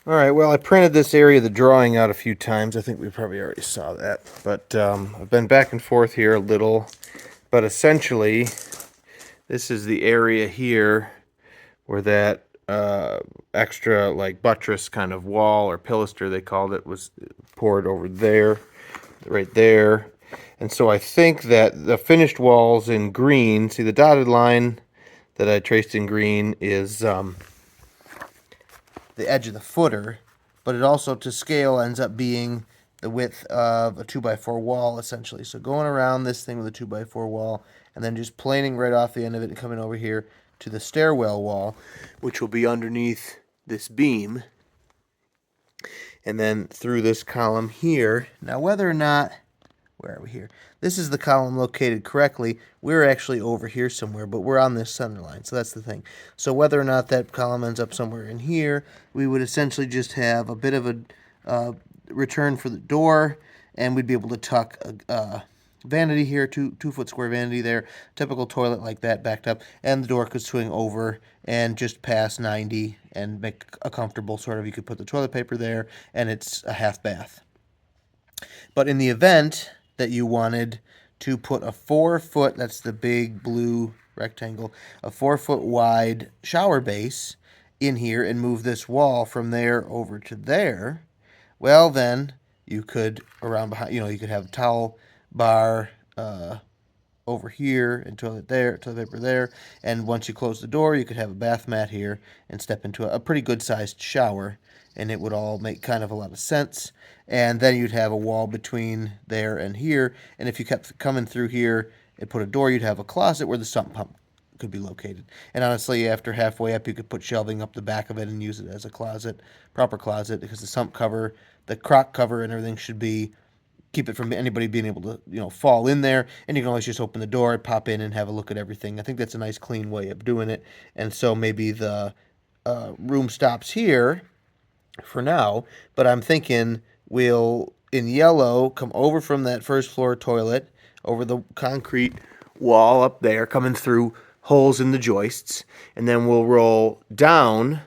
All right, well, I printed this area of the drawing out a few times. I think we probably already saw that. But I've been back and forth here a little. But essentially, this is the area here where that extra, like, buttress kind of wall or pilaster, they called it, was poured over there, right there. And so I think that the finished walls in green, see the dotted line that I traced in green is the edge of the footer, but it also to scale ends up being the width of a 2x4 wall essentially. So going around this thing with a 2x4 wall and then just planing right off the end of it and coming over here to the stairwell wall, which will be underneath this beam, and then through this column here. Now whether or not, where are we here? This is the column located correctly. We're actually over here somewhere, but we're on this center line, so that's the thing. So whether or not that column ends up somewhere in here, we would essentially just have a bit of a return for the door, and we'd be able to tuck a vanity here, 2 foot square vanity there, typical toilet like that backed up, and the door could swing over and just pass 90 and make a comfortable sort of, you could put the toilet paper there, and it's a half bath. But in the event that you wanted to put a 4 foot, that's the big blue rectangle, a 4 foot wide shower base in here and move this wall from there over to there, well, then you could, around behind, you could have a towel bar over here and toilet there, toilet paper there, and once you close the door, you could have a bath mat here and step into a pretty good sized shower, and it would all make kind of a lot of sense. And then you'd have a wall between there and here, and if you kept coming through here and put a door, you'd have a closet where the sump pump could be located. And honestly, after halfway up, you could put shelving up the back of it and use it as a closet, proper closet, because the sump cover, the crock cover, and everything should be, keep it from anybody being able to, fall in there. And you can always just open the door, pop in, and have a look at everything. I think that's a nice, clean way of doing it. And so maybe the room stops here for now, but I'm thinking we'll, in yellow, come over from that first floor toilet, over the concrete wall up there, coming through holes in the joists, and then we'll roll down,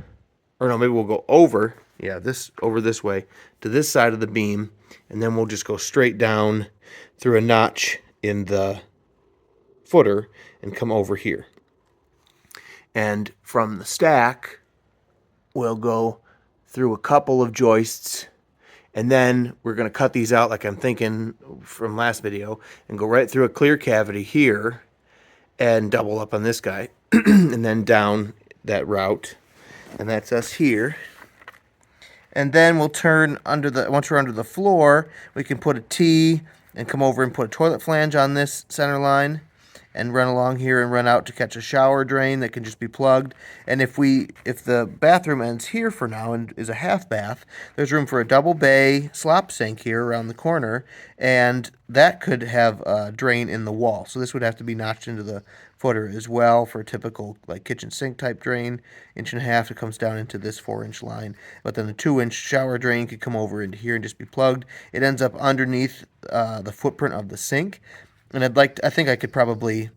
or no, maybe we'll go over, over this way, to this side of the beam, and then we'll just go straight down through a notch in the footer and come over here. And from the stack, we'll go through a couple of joists, and then we're going to cut these out like I'm thinking from last video, and go right through a clear cavity here and double up on this guy, and then down that route, and that's us here. And then we'll turn once we're under the floor, we can put a T and come over and put a toilet flange on this center line and run along here and run out to catch a shower drain that can just be plugged. And if the bathroom ends here for now and is a half bath, there's room for a double bay slop sink here around the corner, and that could have a drain in the wall. So this would have to be notched into the footer as well for a typical like kitchen sink type drain, 1.5 inch. It comes down into this 4 inch line. But then the 2 inch shower drain could come over into here and just be plugged. It ends up underneath the footprint of the sink. And I think I could probably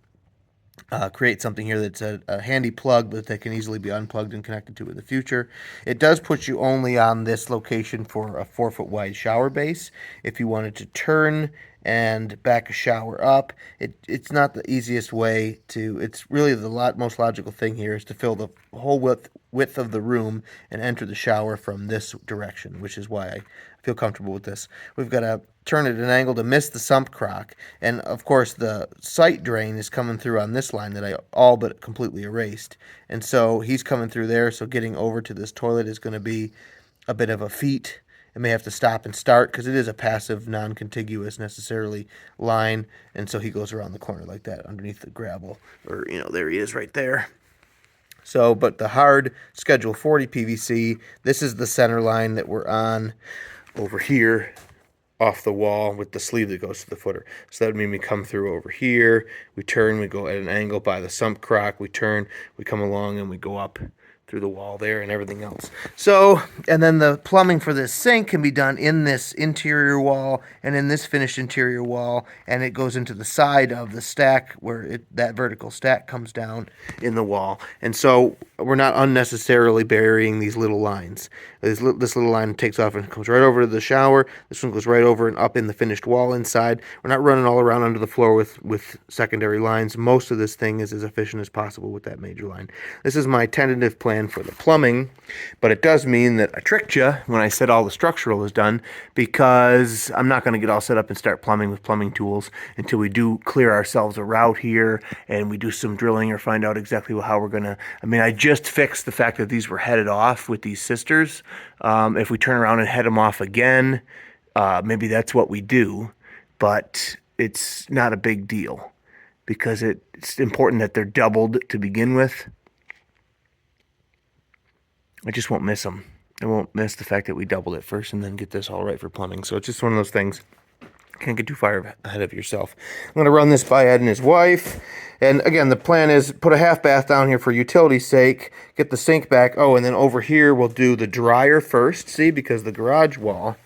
create something here that's a handy plug, but that can easily be unplugged and connected to in the future. It does put you only on this location for a 4 foot wide shower base. If you wanted to turn and back a shower up, it's not the easiest way to. It's really the most logical thing here is to fill the whole width of the room and enter the shower from this direction, which is why I feel comfortable with this. We've got to turn it at an angle to miss the sump crock, and of course the sight drain is coming through on this line that I all but completely erased, and so he's coming through there, so getting over to this toilet is going to be a bit of a feat. I may have to stop and start because it is a passive, non-contiguous necessarily line, and so he goes around the corner like that underneath the gravel, or there he is right there. So, but the hard Schedule 40 PVC, this is the center line that we're on over here off the wall with the sleeve that goes to the footer. So that would mean we come through over here, we turn, we go at an angle by the sump crock, we turn, we come along, and we go up through the wall there and everything else. So, and then the plumbing for this sink can be done in this interior wall and in this finished interior wall, and it goes into the side of the stack where that vertical stack comes down in the wall. And so we're not unnecessarily burying these little lines. This little line takes off and comes right over to the shower. This one goes right over and up in the finished wall inside. We're not running all around under the floor with secondary lines. Most of this thing is as efficient as possible with that major line. This is my tentative plan for the plumbing, but it does mean that I tricked you when I said all the structural is done, because I'm not going to get all set up and start plumbing with plumbing tools until we do clear ourselves a route here and we do some drilling or find out exactly how we're going to. I mean, I just fixed the fact that these were headed off with these sisters. If we turn around and head them off again, maybe that's what we do, but it's not a big deal because it's important that they're doubled to begin with. I just won't miss them. I won't miss the fact that we doubled it first and then get this all right for plumbing. So it's just one of those things. Can't get too far ahead of yourself. I'm going to run this by Ed and his wife. And again, the plan is put a half bath down here for utility's sake, get the sink back. Oh, and then over here we'll do the dryer first, see, because the garage wall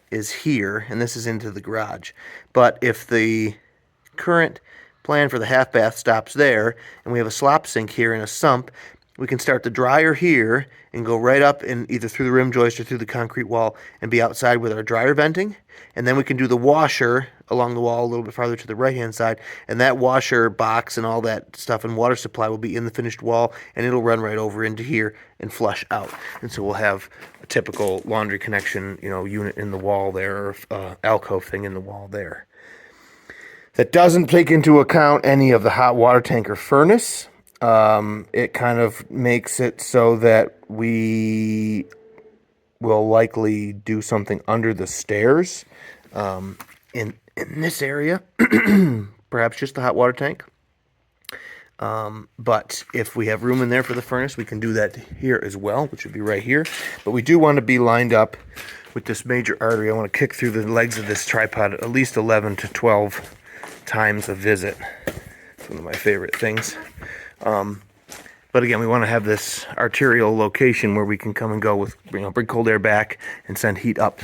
is here and this is into the garage. But if the current plan for the half bath stops there and we have a slop sink here and a sump, we can start the dryer here and go right up and either through the rim joist or through the concrete wall and be outside with our dryer venting. And then we can do the washer along the wall a little bit farther to the right-hand side. And that washer box and all that stuff and water supply will be in the finished wall, and it'll run right over into here and flush out. And so we'll have a typical laundry connection, unit in the wall there, or alcove thing in the wall there. That doesn't take into account any of the hot water tank or furnace. It kind of makes it so that we will likely do something under the stairs in this area, perhaps just the hot water tank. But if we have room in there for the furnace, we can do that here as well, which would be right here. But we do want to be lined up with this major artery. I want to kick through the legs of this tripod at least 11 to 12 times a visit. It's one of my favorite things. But again, we want to have this arterial location where we can come and go with, bring cold air back and send heat up.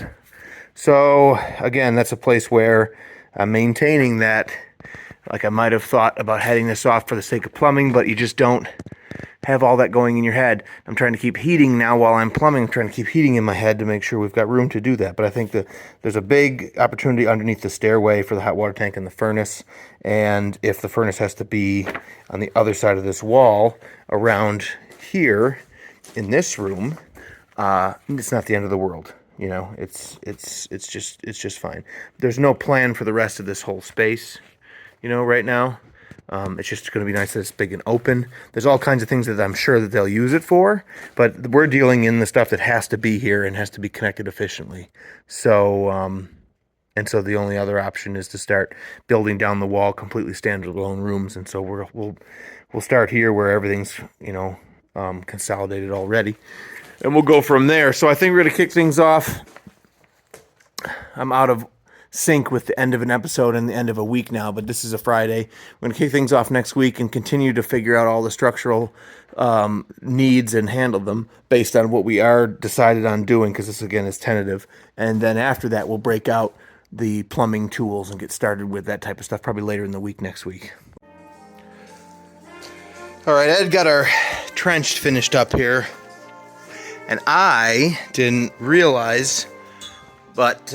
So again, that's a place where I'm maintaining that, like I might have thought about heading this off for the sake of plumbing, but you just don't have all that going in your head. I'm trying to keep heating now while I'm plumbing. I'm trying to keep heating in my head to make sure we've got room to do that. But I think that there's a big opportunity underneath the stairway for the hot water tank and the furnace. And if the furnace has to be on the other side of this wall around here in this room, it's not the end of the world. It's just fine. There's no plan for the rest of this whole space, right now. It's just going to be nice that it's big and open. There's all kinds of things that I'm sure that they'll use it for, but we're dealing in the stuff that has to be here and has to be connected efficiently. So, and so the only other option is to start building down the wall completely standalone rooms. And so we'll start here where everything's, consolidated already, and we'll go from there. So I think we're going to kick things off. I'm out of sync with the end of an episode and the end of a week now, but this is a Friday. We're going to kick things off next week and continue to figure out all the structural needs and handle them based on what we are decided on doing, because this, again, is tentative. And then after that, we'll break out the plumbing tools and get started with that type of stuff probably later in the week next week. All right, Ed got our trench finished up here, and I didn't realize, but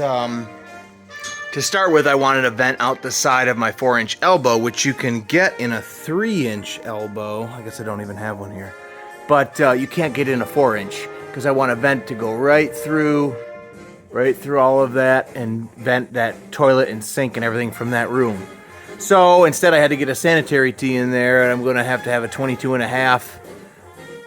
to start with, I wanted to vent out the side of my 4-inch elbow, which you can get in a 3-inch elbow. I guess I don't even have one here. But you can't get in a 4-inch because I want a vent to go right through all of that and vent that toilet and sink and everything from that room. So instead I had to get a sanitary tee in there, and I'm going to have a 22.5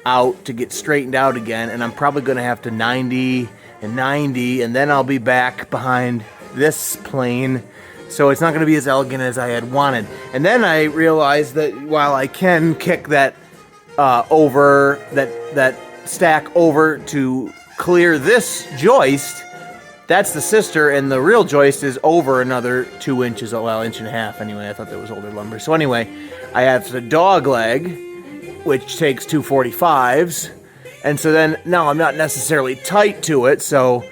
out to get straightened out again, and I'm probably going to have to 90 and 90, and then I'll be back behind this plane, so it's not going to be as elegant as I had wanted. And then I realized that while I can kick that over that stack over to clear this joist, that's the sister, and the real joist is over another 2 inches, well, 1.5 inches anyway. I thought that was older lumber. So anyway, I have the dog leg, which takes 245s, And so then, now I'm not necessarily tight to it, so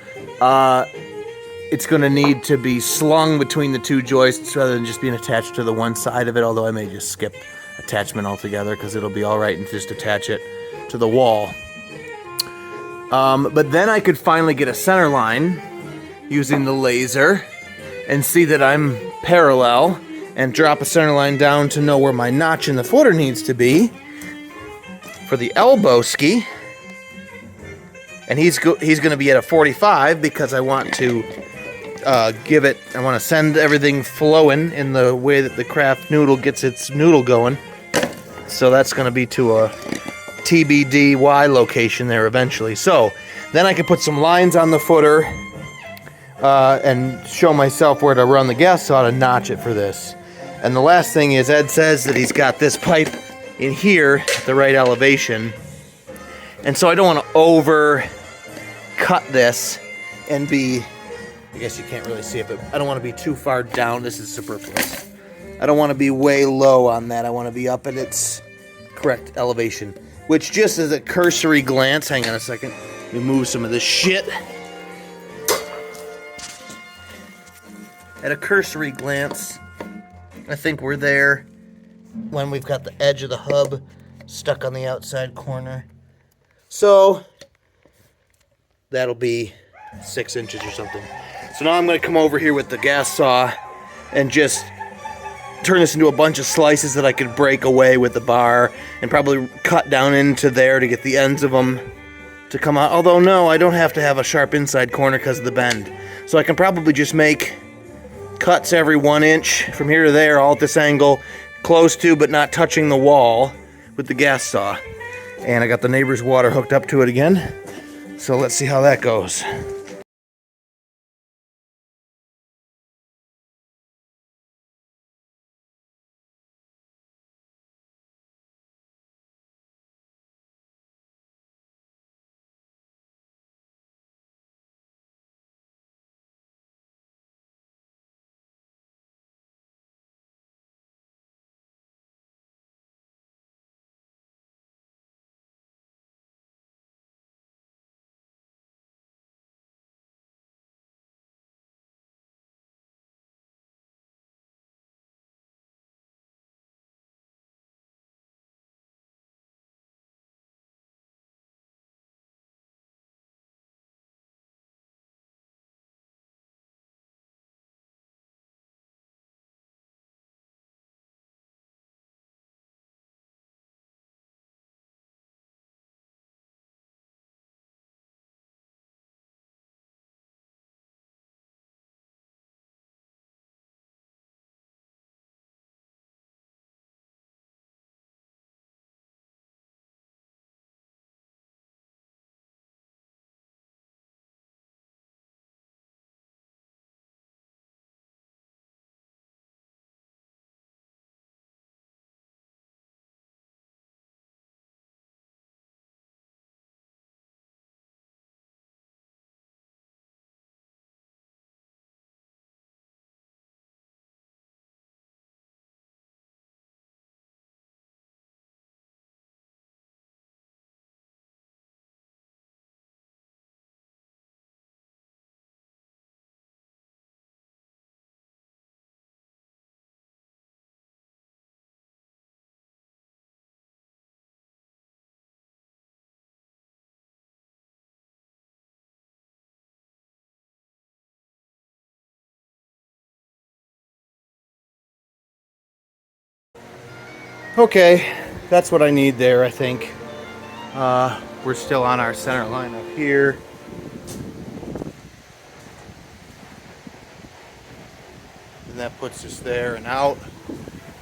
it's going to need to be slung between the two joists rather than just being attached to the one side of it, although I may just skip attachment altogether because it'll be all right and just attach it to the wall. But then I could finally get a center line using the laser and see that I'm parallel and drop a center line down to know where my notch in the footer needs to be for the elbow ski. And he's going to be at a 45 because I want to I want to send everything flowing in the way that the craft noodle gets its noodle going. So that's going to be to a TBDY location there eventually. So then I can put some lines on the footer and show myself where to run the gas saw to notch it for this. And the last thing is Ed says that he's got this pipe in here at the right elevation. And so I don't want to over cut this and be, I guess you can't really see it, but I don't want to be too far down. This is superfluous. I don't want to be way low on that. I want to be up at its correct elevation, which just as a cursory glance, hang on a second, remove some of this shit. At a cursory glance, I think we're there when we've got the edge of the hub stuck on the outside corner. So that'll be 6 inches or something. So now I'm going to come over here with the gas saw and just turn this into a bunch of slices that I could break away with the bar and probably cut down into there to get the ends of them to come out. Although no, I don't have to have a sharp inside corner because of the bend. So I can probably just make cuts every 1 inch from here to there, all at this angle, close to but not touching the wall with the gas saw. And I got the neighbor's water hooked up to it again. So let's see how that goes. Okay, that's what I need there, I think. We're still on our center line up here. And that puts us there and out.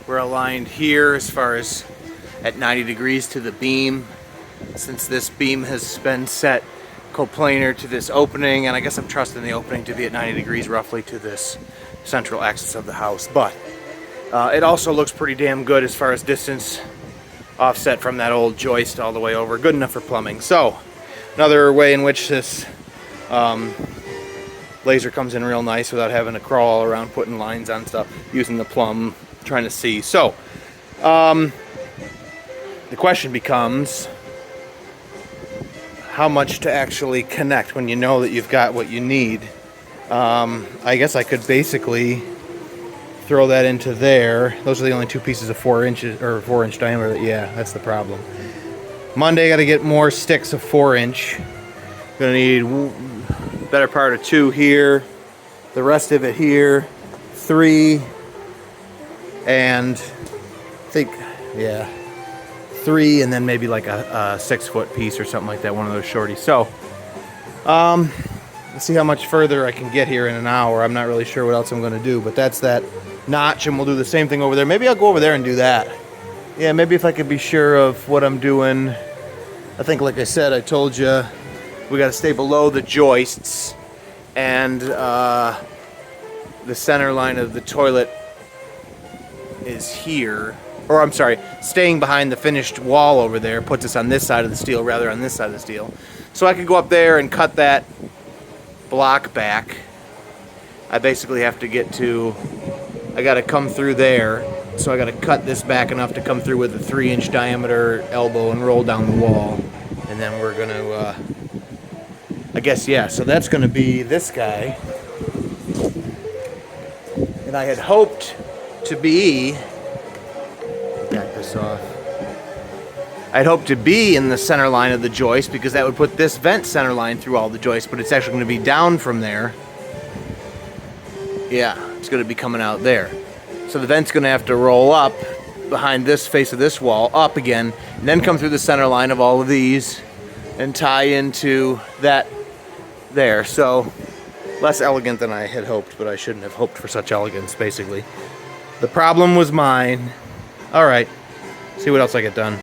We're aligned here as far as at 90 degrees to the beam. Since this beam has been set coplanar to this opening, and I guess I'm trusting the opening to be at 90 degrees roughly to this central axis of the house. But it also looks pretty damn good as far as distance offset from that old joist all the way over. Good enough for plumbing. So another way in which this laser comes in real nice without having to crawl around putting lines on stuff, using the plumb, trying to see. So the question becomes, how much to actually connect when you know that you've got what you need. I guess I could basically throw that into there. Those are the only two pieces of 4 inches or 4-inch diameter. Yeah, that's the problem. Monday, got to get more sticks of 4-inch. Gonna need better part of 2 here, the rest of it here, 3, and I think, yeah, 3, and then maybe like a 6-foot piece or something like that, one of those shorties. So, let's see how much further I can get here in an hour. I'm not really sure what else I'm gonna do, but that's that notch, and we'll do the same thing over there. Maybe I'll go over there and do that. Yeah, maybe if I could be sure of what I'm doing. I think, like I said, I told you, we got to stay below the joists, and the center line of the toilet is here. Or, I'm sorry, staying behind the finished wall over there puts us on this side of the steel rather than on this side of the steel. So I could go up there and cut that block back. I basically have to get to, I got to come through there. So I got to cut this back enough to come through with a 3-inch diameter elbow and roll down the wall. And then we're going to, I guess, yeah, so that's going to be this guy. And I had hoped to be, back this off. I'd hoped to be in the center line of the joist because that would put this vent center line through all the joists, but it's actually going to be down from there. Yeah, it's going to be coming out there. So the vent's going to have to roll up behind this face of this wall, up again, and then come through the center line of all of these and tie into that there. So less elegant than I had hoped, but I shouldn't have hoped for such elegance, basically. The problem was mine. All right, see what else I get done.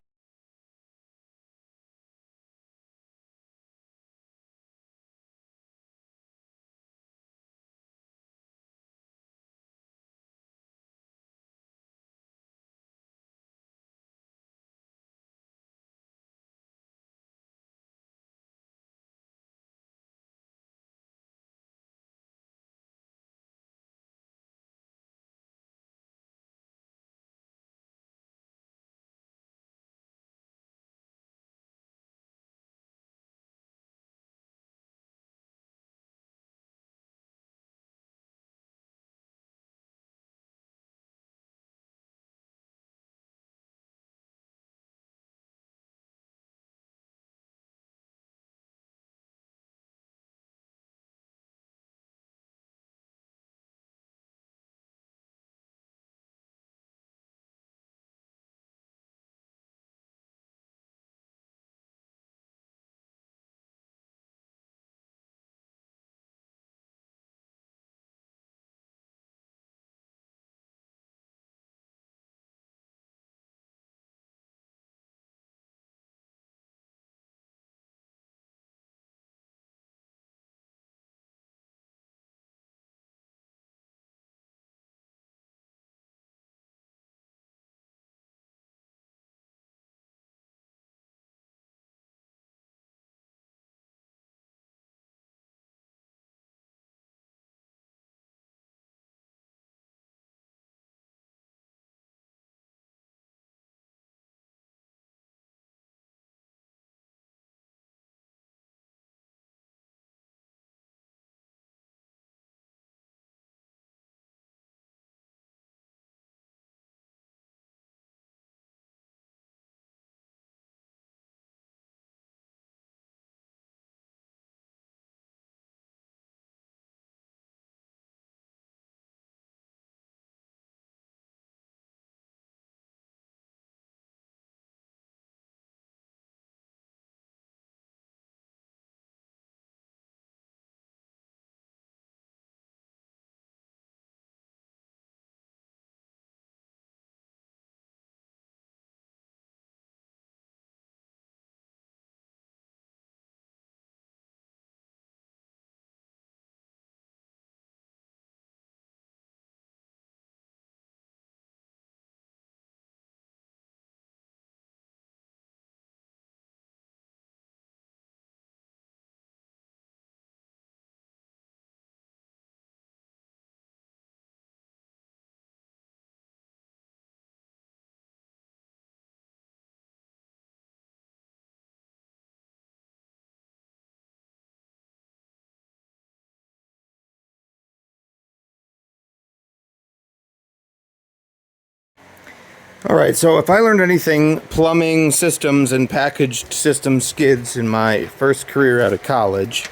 Alright, so if I learned anything, plumbing systems and packaged system skids in my first career out of college,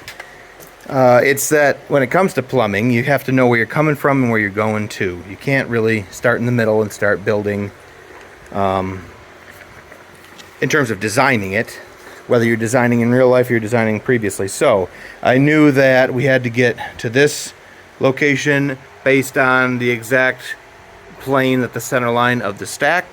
it's that when it comes to plumbing, you have to know where you're coming from and where you're going to. You can't really start in the middle and start building in terms of designing it, whether you're designing in real life or you're designing previously. So I knew that we had to get to this location based on the exact plane that the center line of the stack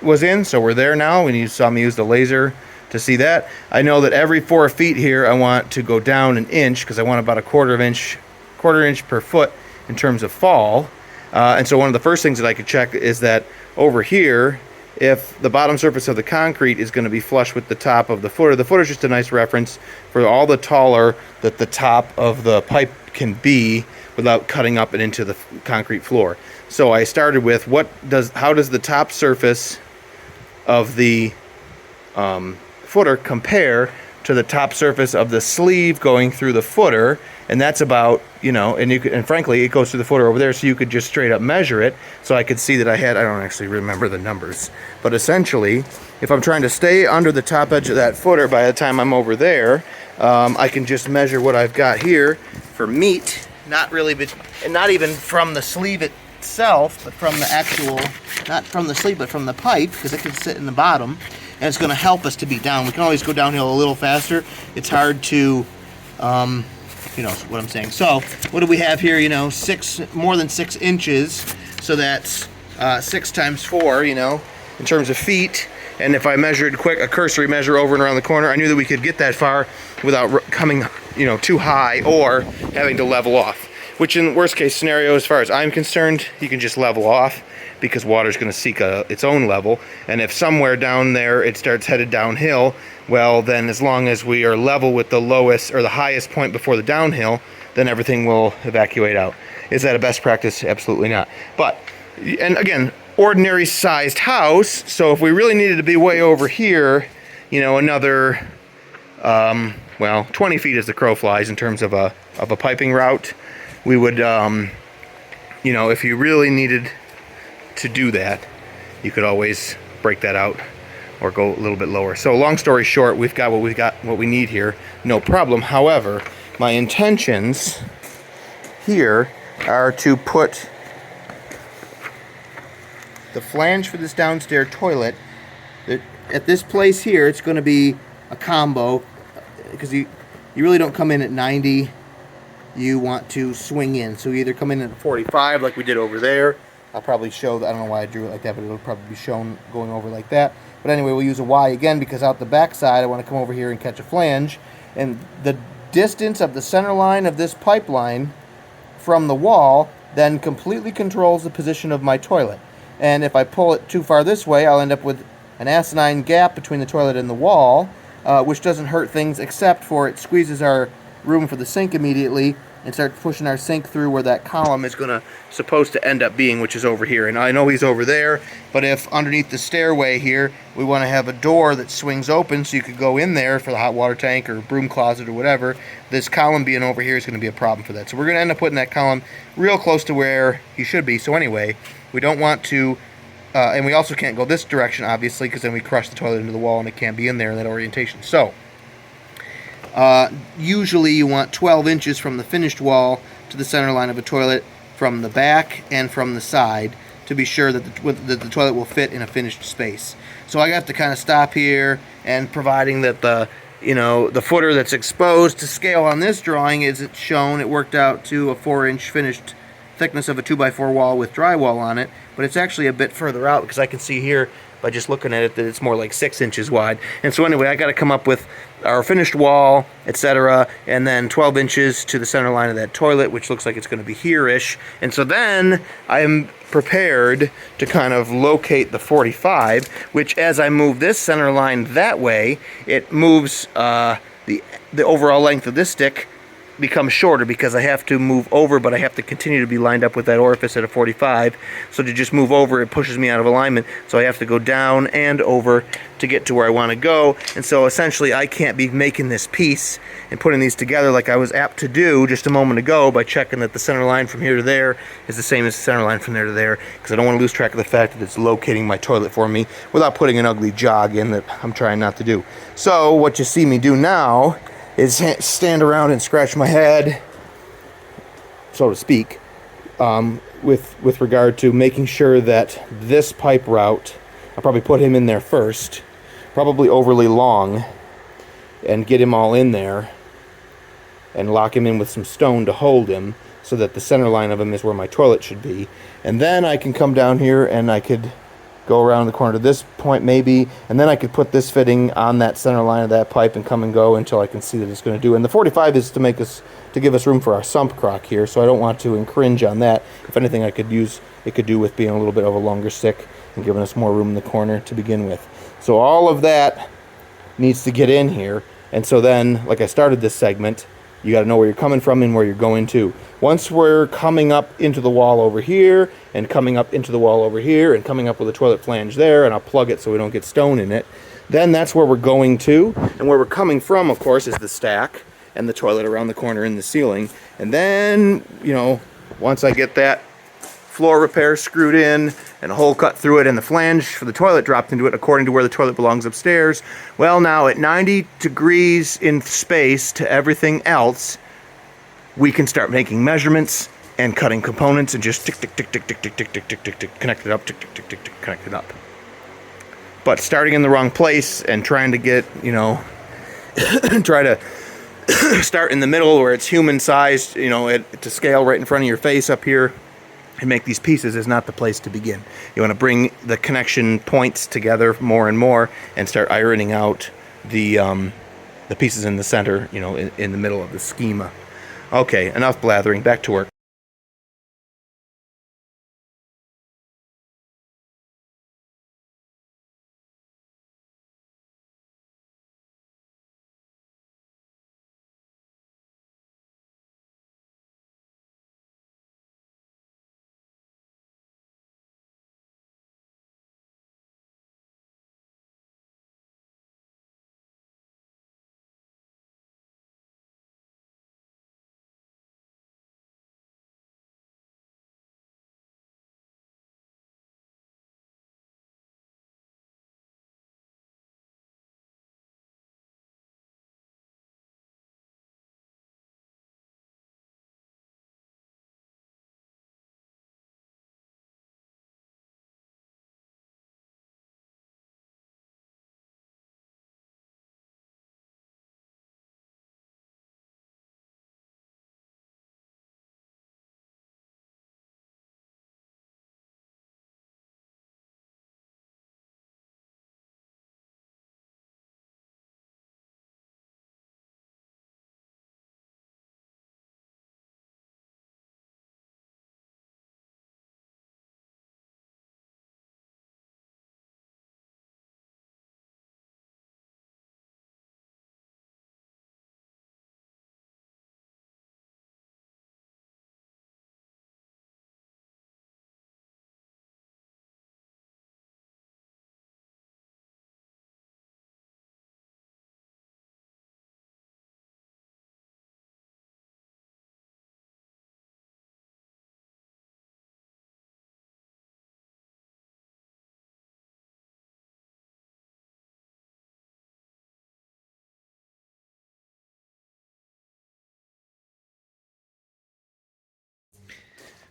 was in. So we're there now, and you saw me use the laser to see that. I know that every 4 feet here I want to go down an inch, because I want about a quarter inch per foot in terms of fall. And so one of the first things that I could check is that over here, if the bottom surface of the concrete is going to be flush with the top of the footer. The footer is just a nice reference for all the taller that the top of the pipe can be without cutting up and into the concrete floor. So I started with how does the top surface of the footer compare to the top surface of the sleeve going through the footer, and that's about, and frankly it goes through the footer over there, so you could just straight up measure it. So I could see that I don't actually remember the numbers, but essentially if I'm trying to stay under the top edge of that footer by the time I'm over there, I can just measure what I've got here for meat, not even from the sleeve itself, but from the actual, not from the sleeve, but from the pipe, because it can sit in the bottom, and it's going to help us to be down. We can always go downhill a little faster. It's hard to, you know what I'm saying. So what do we have here? More than 6 inches. So that's 6 times 4. In terms of feet. And if I measured a cursory measure over and around the corner, I knew that we could get that far without coming, too high or having to level off. Which in worst case scenario, as far as I'm concerned, you can just level off, because water's going to seek its own level. And if somewhere down there it starts headed downhill, well, then as long as we are level with the lowest or the highest point before the downhill, then everything will evacuate out. Is that a best practice? Absolutely not. But, and again, ordinary sized house, so if we really needed to be way over here, another, 20 feet as the crow flies in terms of a piping route, we would, if you really needed to do that, you could always break that out or go a little bit lower. So long story short, we've got what we need here, no problem. However, my intentions here are to put the flange for this downstairs toilet. At this place here, it's going to be a combo, because you really don't come in at 90. You want to swing in. So you either come in at 45 like we did over there. I'll probably show, I don't know why I drew it like that, but it'll probably be shown going over like that. But anyway, we'll use a Y again, because out the back side I want to come over here and catch a flange. And the distance of the center line of this pipeline from the wall then completely controls the position of my toilet. And if I pull it too far this way, I'll end up with an asinine gap between the toilet and the wall, which doesn't hurt things, except for it squeezes our room for the sink immediately and starts pushing our sink through where that column is supposed to end up being, which is over here. And I know he's over there, but if underneath the stairway here we want to have a door that swings open so you could go in there for the hot water tank or broom closet or whatever, this column being over here is going to be a problem for that. So we're going to end up putting that column real close to where he should be. So anyway, we don't want to, and we also can't go this direction, obviously, because then we crush the toilet into the wall and it can't be in there in that orientation. So usually you want 12 inches from the finished wall to the center line of a toilet from the back and from the side to be sure that the toilet will fit in a finished space. So I have to kind of stop here, and providing that the footer that's exposed to scale on this drawing is it's shown, it worked out to a 4-inch finished thickness of a 2x4 wall with drywall on it, but it's actually a bit further out, because I can see here by just looking at it that it's more like 6 inches wide. And so anyway, I got to come up with our finished wall, etc., and then 12 inches to the center line of that toilet, which looks like it's going to be here-ish. And so then I'm prepared to kind of locate the 45, which as I move this center line that way, it moves the overall length of this stick becomes shorter because I have to move over, but I have to continue to be lined up with that orifice at a 45. So to just move over, it pushes me out of alignment. So I have to go down and over to get to where I want to go. And so essentially I can't be making this piece and putting these together like I was apt to do just a moment ago by checking that the center line from here to there is the same as the center line from there to there, because I don't want to lose track of the fact that it's locating my toilet for me without putting an ugly jog in that I'm trying not to do. So what you see me do now is stand around and scratch my head, so to speak, with regard to making sure that this pipe route, I'll probably put him in there first, probably overly long, and get him all in there and lock him in with some stone to hold him so that the center line of him is where my toilet should be. And then I can come down here and I could go around the corner to this point maybe, and then I could put this fitting on that center line of that pipe and come and go until I can see that it's going to do. And the 45 is to give us room for our sump crock here, so I don't want to infringe on that. If anything, it could do with being a little bit of a longer stick and giving us more room in the corner to begin with. So all of that needs to get in here, and so then, like I started this segment, you got to know where you're coming from and where you're going to. Once we're coming up into the wall over here, and coming up into the wall over here, and coming up with a toilet flange there, and I'll plug it so we don't get stone in it, then that's where we're going to. And where we're coming from, of course, is the stack and the toilet around the corner in the ceiling. And then, you know, once I get that floor repair screwed in and a hole cut through it and the flange for the toilet dropped into it according to where the toilet belongs upstairs, well, now at 90 degrees in space to everything else, we can start making measurements and cutting components and just tick, tick, tick, tick, tick, tick, tick, tick, tick, tick, tick, connect it up, tick, tick, tick, tick, tick, connect it up. But starting in the wrong place and trying to get, you know, try to start in the middle where it's human sized, you know, to scale right in front of your face up here and make these pieces is not the place to begin. You want to bring the connection points together more and more and start ironing out the pieces in the center, you know, in the middle of the schema. Okay, enough blathering, back to work.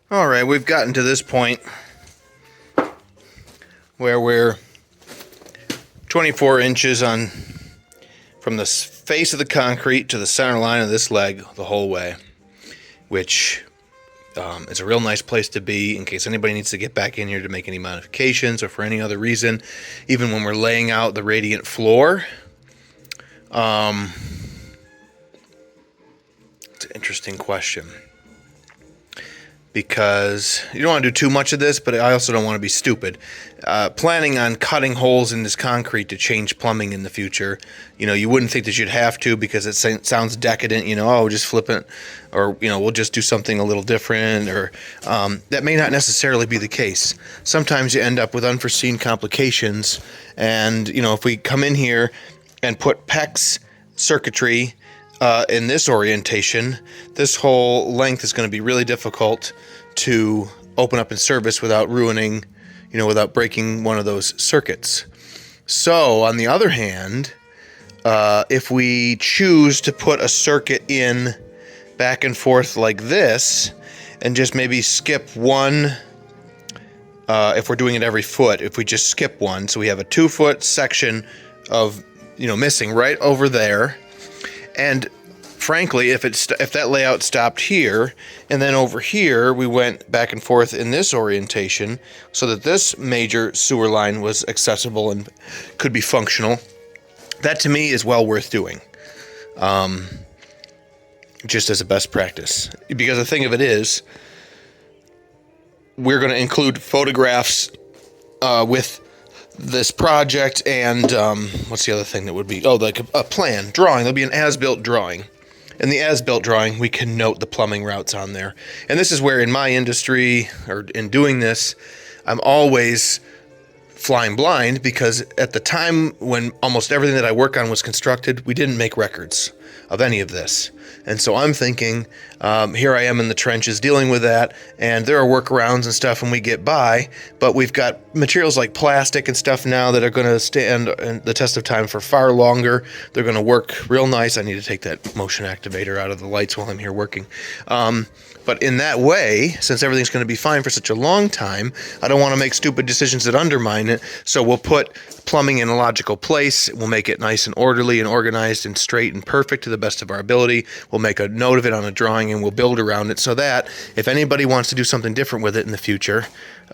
All right, we've gotten to this point where we're 24 inches on from the face of the concrete to the center line of this leg the whole way, which is a real nice place to be in case anybody needs to get back in here to make any modifications or for any other reason, even when we're laying out the radiant floor. It's an interesting question. because you don't want to do too much of this, but I also don't want to be stupid. Planning on cutting holes in this concrete to change plumbing in the future, you wouldn't think that you'd have to, because it sounds decadent, oh, just flip it, or, we'll just do something a little different, or that may not necessarily be the case. Sometimes you end up with unforeseen complications, and, if we come in here and put PEX circuitry in this orientation, this whole length is going to be really difficult to open up and service without ruining, without breaking one of those circuits. So, on the other hand, if we choose to put a circuit in back and forth like this, and just maybe skip one, if we're doing it every foot, if we just skip one, so we have a 2-foot section of, missing right over there. And frankly, if that layout stopped here, and then over here we went back and forth in this orientation so that this major sewer line was accessible and could be functional, that to me is well worth doing. Just as a best practice. Because the thing of it is, we're going to include photographs with this project, and what's the other thing that would be? Oh, like a plan, drawing. There'll be an as-built drawing. In the as-built drawing, we can note the plumbing routes on there. And this is where, in my industry, or in doing this, I'm always flying blind, because at the time when almost everything that I work on was constructed, we didn't make records of any of this. And so I'm thinking, here I am in the trenches dealing with that, and there are workarounds and stuff, and we get by, but we've got materials like plastic and stuff now that are going to stand the test of time for far longer. They're going to work real nice. I need to take that motion activator out of the lights while I'm here working. But in that way, since everything's going to be fine for such a long time, I don't want to make stupid decisions that undermine it. So we'll put plumbing in a logical place. We'll make it nice and orderly and organized and straight and perfect to the best of our ability. We'll make a note of it on a drawing, and we'll build around it so that if anybody wants to do something different with it in the future,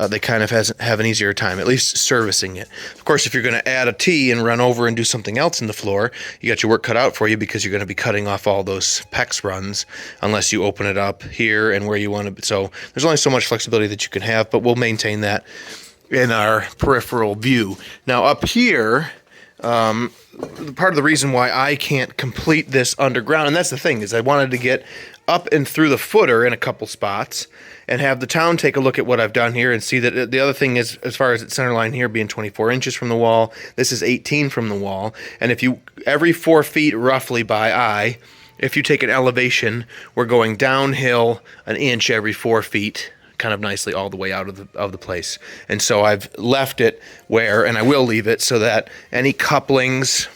they kind of have an easier time, at least servicing it. Of course, if you're going to add a T and run over and do something else in the floor, you got your work cut out for you, because you're going to be cutting off all those PEX runs unless you open it up here and where you want to. So there's only so much flexibility that you can have, but we'll maintain that in our peripheral view. Now up here, part of the reason why I can't complete this underground, and that's the thing, is I wanted to get up and through the footer in a couple spots and have the town take a look at what I've done here and see that the other thing is, as far as its center line here being 24 inches from the wall, this is 18 from the wall. And if you, every 4 feet roughly by eye, if you take an elevation, we're going downhill an inch every 4 feet, kind of nicely all the way out of the place. And so I've left it where, and I will leave it so that any couplings,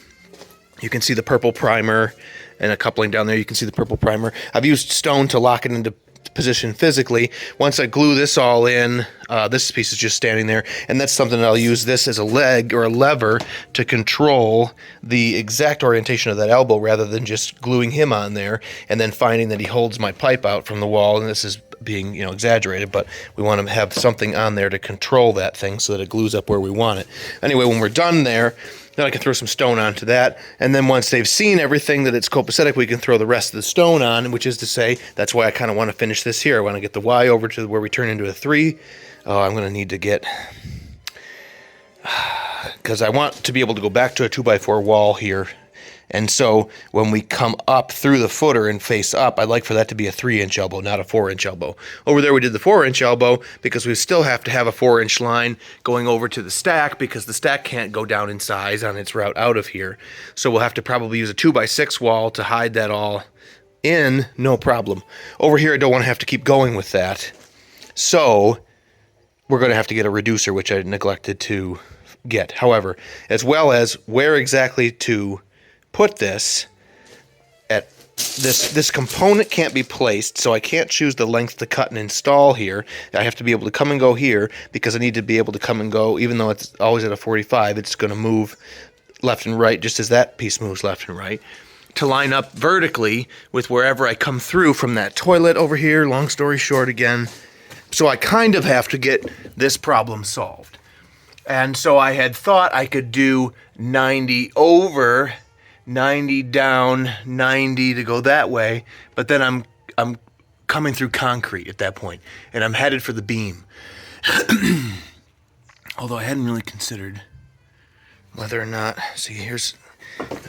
you can see the purple primer, and a coupling down there, you can see the purple primer. I've used stone to lock it into position physically. Once I glue this all in, this piece is just standing there, and that's something that I'll use this as a leg or a lever to control the exact orientation of that elbow, rather than just gluing him on there and then finding that he holds my pipe out from the wall. And this is being, exaggerated, but we want to have something on there to control that thing so that it glues up where we want it. Anyway, when we're done there, then I can throw some stone onto that, and then once they've seen everything that it's copacetic, we can throw the rest of the stone on, which is to say, that's why I kind of want to finish this here. I want to get the Y over to where we turn into a 3. Oh, I'm going to need to get, because I want to be able to go back to a 2x4 wall here. And so when we come up through the footer and face up, I'd like for that to be a 3-inch elbow, not a 4-inch elbow. Over there we did the 4-inch elbow because we still have to have a 4-inch line going over to the stack, because the stack can't go down in size on its route out of here. So we'll have to probably use a 2x6 wall to hide that all in, no problem. Over here I don't want to have to keep going with that. So we're going to have to get a reducer, which I neglected to get. However, as well as where exactly to put this at this component can't be placed, so I can't choose the length to cut and install here. I have to be able to come and go here, because I need to be able to come and go, even though it's always at a 45, it's going to move left and right just as that piece moves left and right, to line up vertically with wherever I come through from that toilet over here. Long story short again, so I kind of have to get this problem solved. And so I had thought I could do 90 over, 90 down, 90 to go that way, but then I'm coming through concrete at that point, and I'm headed for the beam. Although I hadn't really considered whether or not, see, there's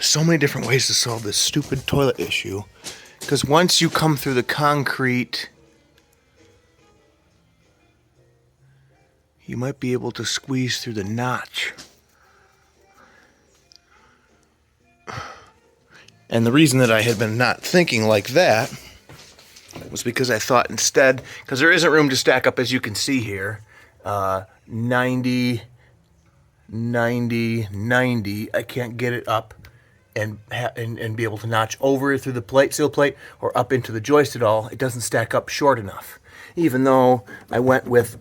so many different ways to solve this stupid toilet issue. Because once you come through the concrete, you might be able to squeeze through the notch. And the reason that I had been not thinking like that was because I thought instead, because there isn't room to stack up, as you can see here, 90, 90, 90. I can't get it up and be able to notch over through the seal plate or up into the joist at all. It doesn't stack up short enough. Even though I went with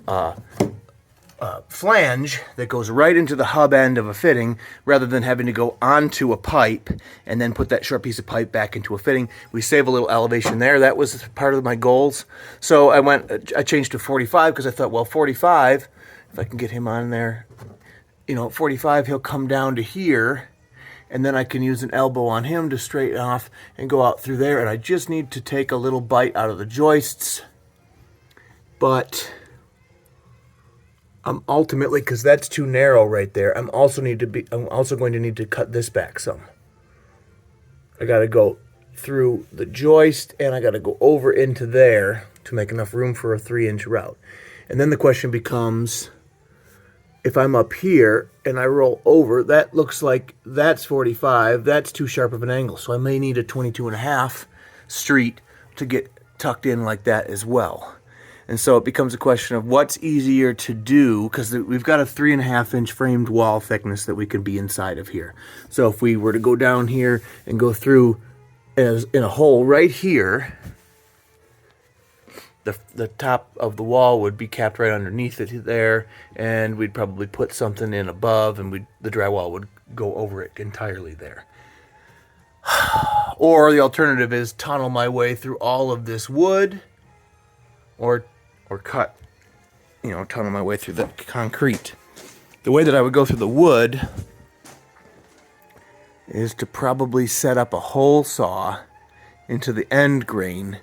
flange that goes right into the hub end of a fitting rather than having to go onto a pipe and then put that short piece of pipe back into a fitting. We save a little elevation there. That was part of my goals. So I changed to 45 because I thought, well, 45, if I can get him on there, 45, he'll come down to here, and then I can use an elbow on him to straighten off and go out through there. And I just need to take a little bite out of the joists. But I'm ultimately, because that's too narrow right there, I'm also going to need to cut this back some. I got to go through the joist, and I got to go over into there to make enough room for a 3-inch route. And then the question becomes, if I'm up here and I roll over, that looks like that's 45. That's too sharp of an angle. So I may need a 22.5 street to get tucked in like that as well. And so it becomes a question of what's easier to do, because we've got a 3.5-inch framed wall thickness that we can be inside of here. So if we were to go down here and go through in a hole right here, the top of the wall would be capped right underneath it there, and we'd probably put something in above, and the drywall would go over it entirely there. Or the alternative is tunnel my way through all of this wood, or cut, tunnel my way through the concrete. The way that I would go through the wood is to probably set up a hole saw into the end grain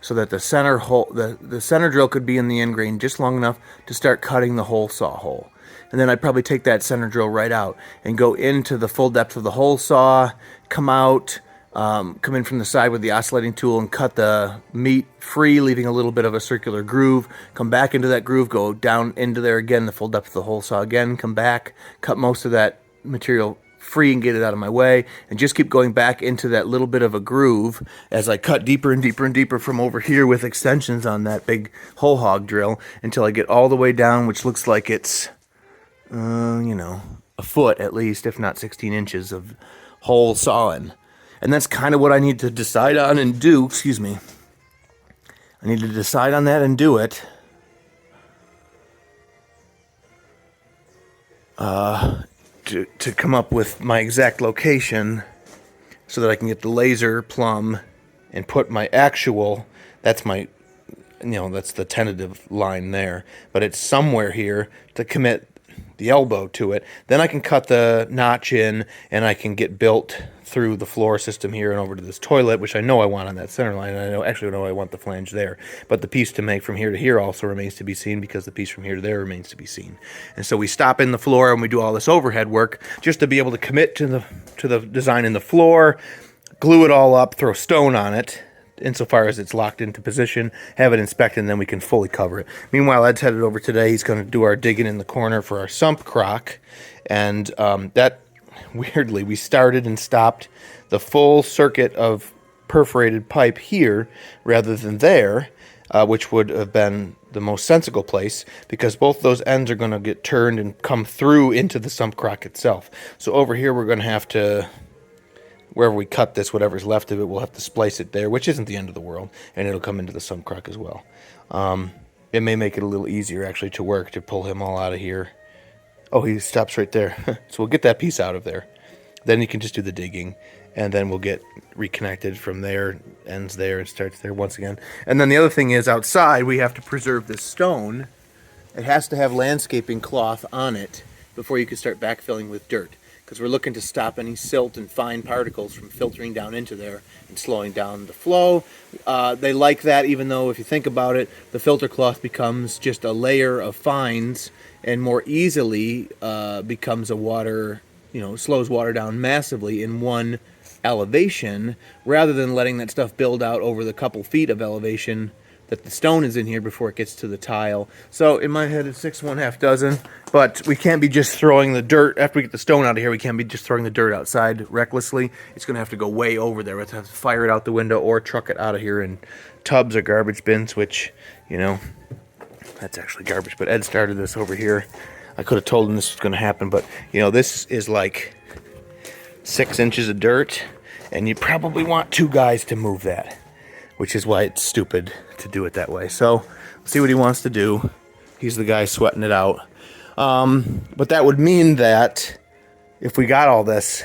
so that the center hole, the center drill could be in the end grain just long enough to start cutting the hole saw hole. And then I'd probably take that center drill right out and go into the full depth of the hole saw, come out, come in from the side with the oscillating tool and cut the meat free, leaving a little bit of a circular groove, come back into that groove, go down into there again, the full depth of the hole saw again, come back, cut most of that material free and get it out of my way, and just keep going back into that little bit of a groove as I cut deeper and deeper and deeper from over here with extensions on that big hole hog drill until I get all the way down, which looks like it's, a foot at least, if not 16 inches of hole sawing. And that's kind of what I need to decide on and do. Excuse me. I need to decide on that and do it. To come up with my exact location so that I can get the laser plumb and put my actual, that's the tentative line there, but it's somewhere here to commit the elbow to it. Then I can cut the notch in and I can get built through the floor system here and over to this toilet, which I know I want on that center line. And I know I want the flange there. But the piece to make from here to here also remains to be seen, because the piece from here to there remains to be seen. And so we stop in the floor and we do all this overhead work just to be able to commit to the design in the floor, glue it all up, throw stone on it, insofar as it's locked into position, have it inspected, and then we can fully cover it. Meanwhile, Ed's headed over today. He's going to do our digging in the corner for our sump crock. And that, weirdly, we started and stopped the full circuit of perforated pipe here rather than there, which would have been the most sensible place, because both those ends are going to get turned and come through into the sump crock itself. So over here we're going to have to, wherever we cut this, whatever's left of it, we'll have to splice it there, which isn't the end of the world, and it'll come into the sump crock as well. It may make it a little easier, actually, to work, to pull him all out of here. Oh, he stops right there. So we'll get that piece out of there. Then you can just do the digging, and then we'll get reconnected from there, ends there, and starts there once again. And then the other thing is, outside, we have to preserve this stone. It has to have landscaping cloth on it before you can start backfilling with dirt. because we're looking to stop any silt and fine particles from filtering down into there and slowing down the flow. They like that, even though if you think about it, the filter cloth becomes just a layer of fines and more easily becomes a water, slows water down massively in one elevation, rather than letting that stuff build out over the couple feet of elevation that the stone is in here before it gets to the tile. So in my head it's 6 1/2 dozen, but we can't be just throwing the dirt, after we get the stone out of here, we can't be just throwing the dirt outside recklessly. It's gonna have to go way over there. We have to fire it out the window or truck it out of here in tubs or garbage bins, which, that's actually garbage, but Ed started this over here. I could have told him this was gonna happen, but this is like 6 inches of dirt, and you probably want 2 guys to move that, which is why it's stupid to do it that way. So let's see what he wants to do. He's the guy sweating it out. But that would mean that if we got all this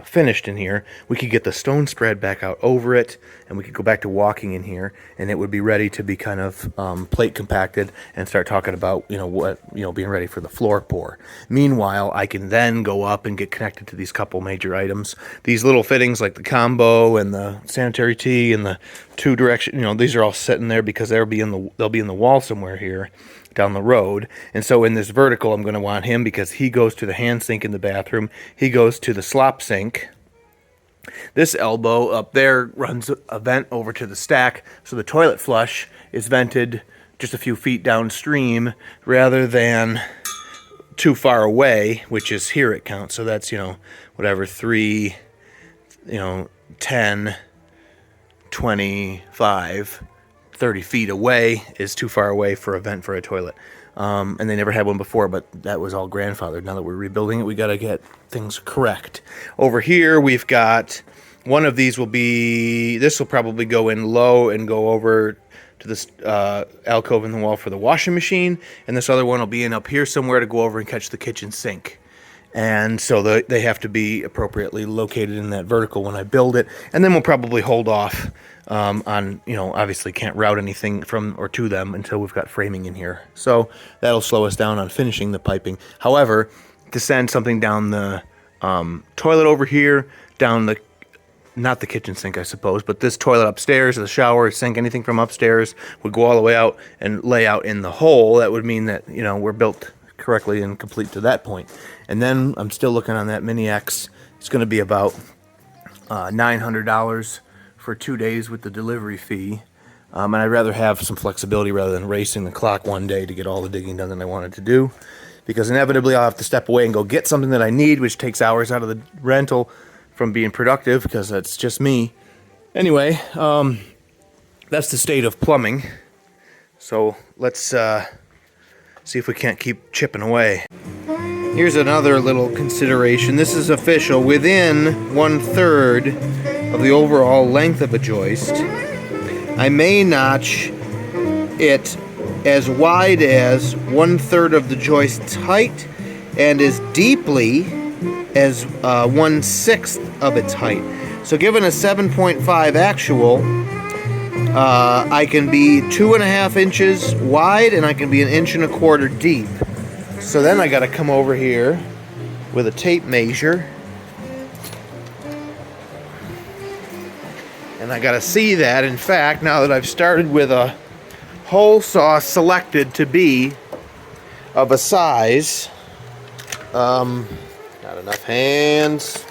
finished in here, we could get the stone spread back out over it, and we could go back to walking in here, and it would be ready to be kind of plate compacted and start talking about being ready for the floor pour. Meanwhile, I can then go up and get connected to these couple major items. These little fittings like the combo and the sanitary tee and the 2 direction, these are all sitting there because they'll be in the wall somewhere here down the road. And so in this vertical, I'm going to want him because he goes to the hand sink in the bathroom. He goes to the slop sink. This elbow up there runs a vent over to the stack, so the toilet flush is vented just a few feet downstream rather than too far away, which is here it counts. So that's, whatever, 3, 10, 25, 30 feet away is too far away for a vent for a toilet. And they never had one before, but that was all grandfathered. Now that we're rebuilding it, we got to get things correct. Over here, we've got one of these this will probably go in low and go over to this alcove in the wall for the washing machine. And this other one will be in up here somewhere to go over and catch the kitchen sink. And so they have to be appropriately located in that vertical when I build it. And then we'll probably hold off on, obviously can't route anything from or to them until we've got framing in here. So that'll slow us down on finishing the piping. However, to send something down the toilet over here, down not the kitchen sink, I suppose, but this toilet upstairs, the shower, sink, anything from upstairs would go all the way out and lay out in the hole. That would mean that, we're built correctly and complete to that point. And then I'm still looking on that Mini X. It's going to be about $900 for 2 days with the delivery fee. And I'd rather have some flexibility rather than racing the clock one day to get all the digging done that I wanted to do. Because inevitably I'll have to step away and go get something that I need, which takes hours out of the rental from being productive, because that's just me. Anyway, that's the state of plumbing. So let's see if we can't keep chipping away. Here's another little consideration. This is official. Within 1/3 of the overall length of a joist, I may notch it as wide as 1/3 of the joist's height and as deeply as 1/6 of its height. So given a 7.5 actual, I can be 2.5 inches wide and I can be 1.25 inches deep. So then I got to come over here with a tape measure, and I got to see that, in fact, now that I've started with a hole saw selected to be of a size, not enough hands,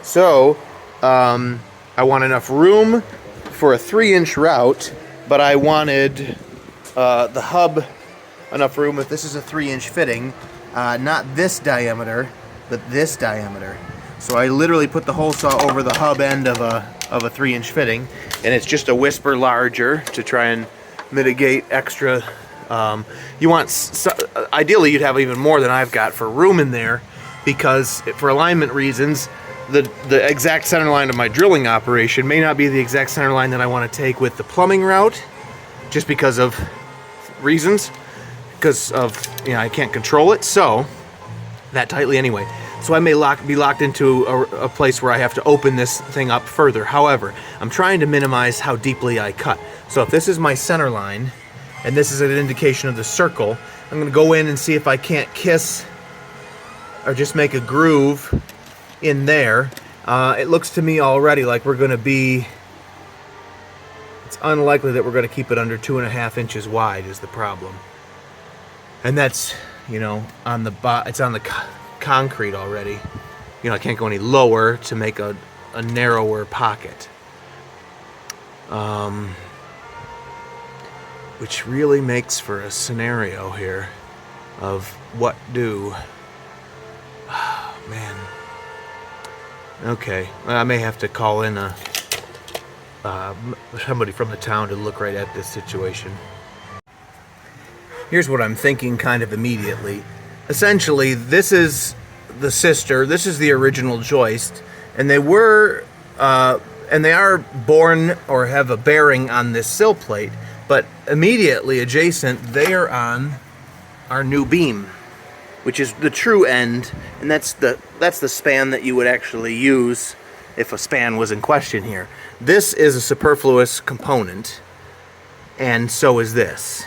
so I want enough room for a 3-inch route, but I wanted the hub enough room if this is a 3-inch fitting, not this diameter, but this diameter. So I literally put the hole saw over the hub end of a 3-inch fitting, and it's just a whisper larger to try and mitigate extra. You want, ideally you'd have even more than I've got for room in there, because for alignment reasons, the exact center line of my drilling operation may not be the exact center line that I want to take with the plumbing route, just because of reasons, because of, I can't control it so that tightly anyway. So I may be locked into a place where I have to open this thing up further. However, I'm trying to minimize how deeply I cut. So if this is my center line and this is an indication of the circle, I'm going to go in and see if I can't kiss or just make a groove in there. It looks to me already like we're going to be, it's unlikely that we're going to keep it under 2.5 inches wide is the problem. And that's, you know, on the it's on the concrete already. You know, I can't go any lower to make a narrower pocket. Which really makes for a scenario here of what do. Oh, man. Okay, I may have to call in somebody from the town to look right at this situation. Here's what I'm thinking kind of immediately. Essentially, this is the sister, this is the original joist, and they were, and they are born or have a bearing on this sill plate, but immediately adjacent, they are on our new beam, which is the true end, and that's the span that you would actually use if a span was in question here. This is a superfluous component, and so is this,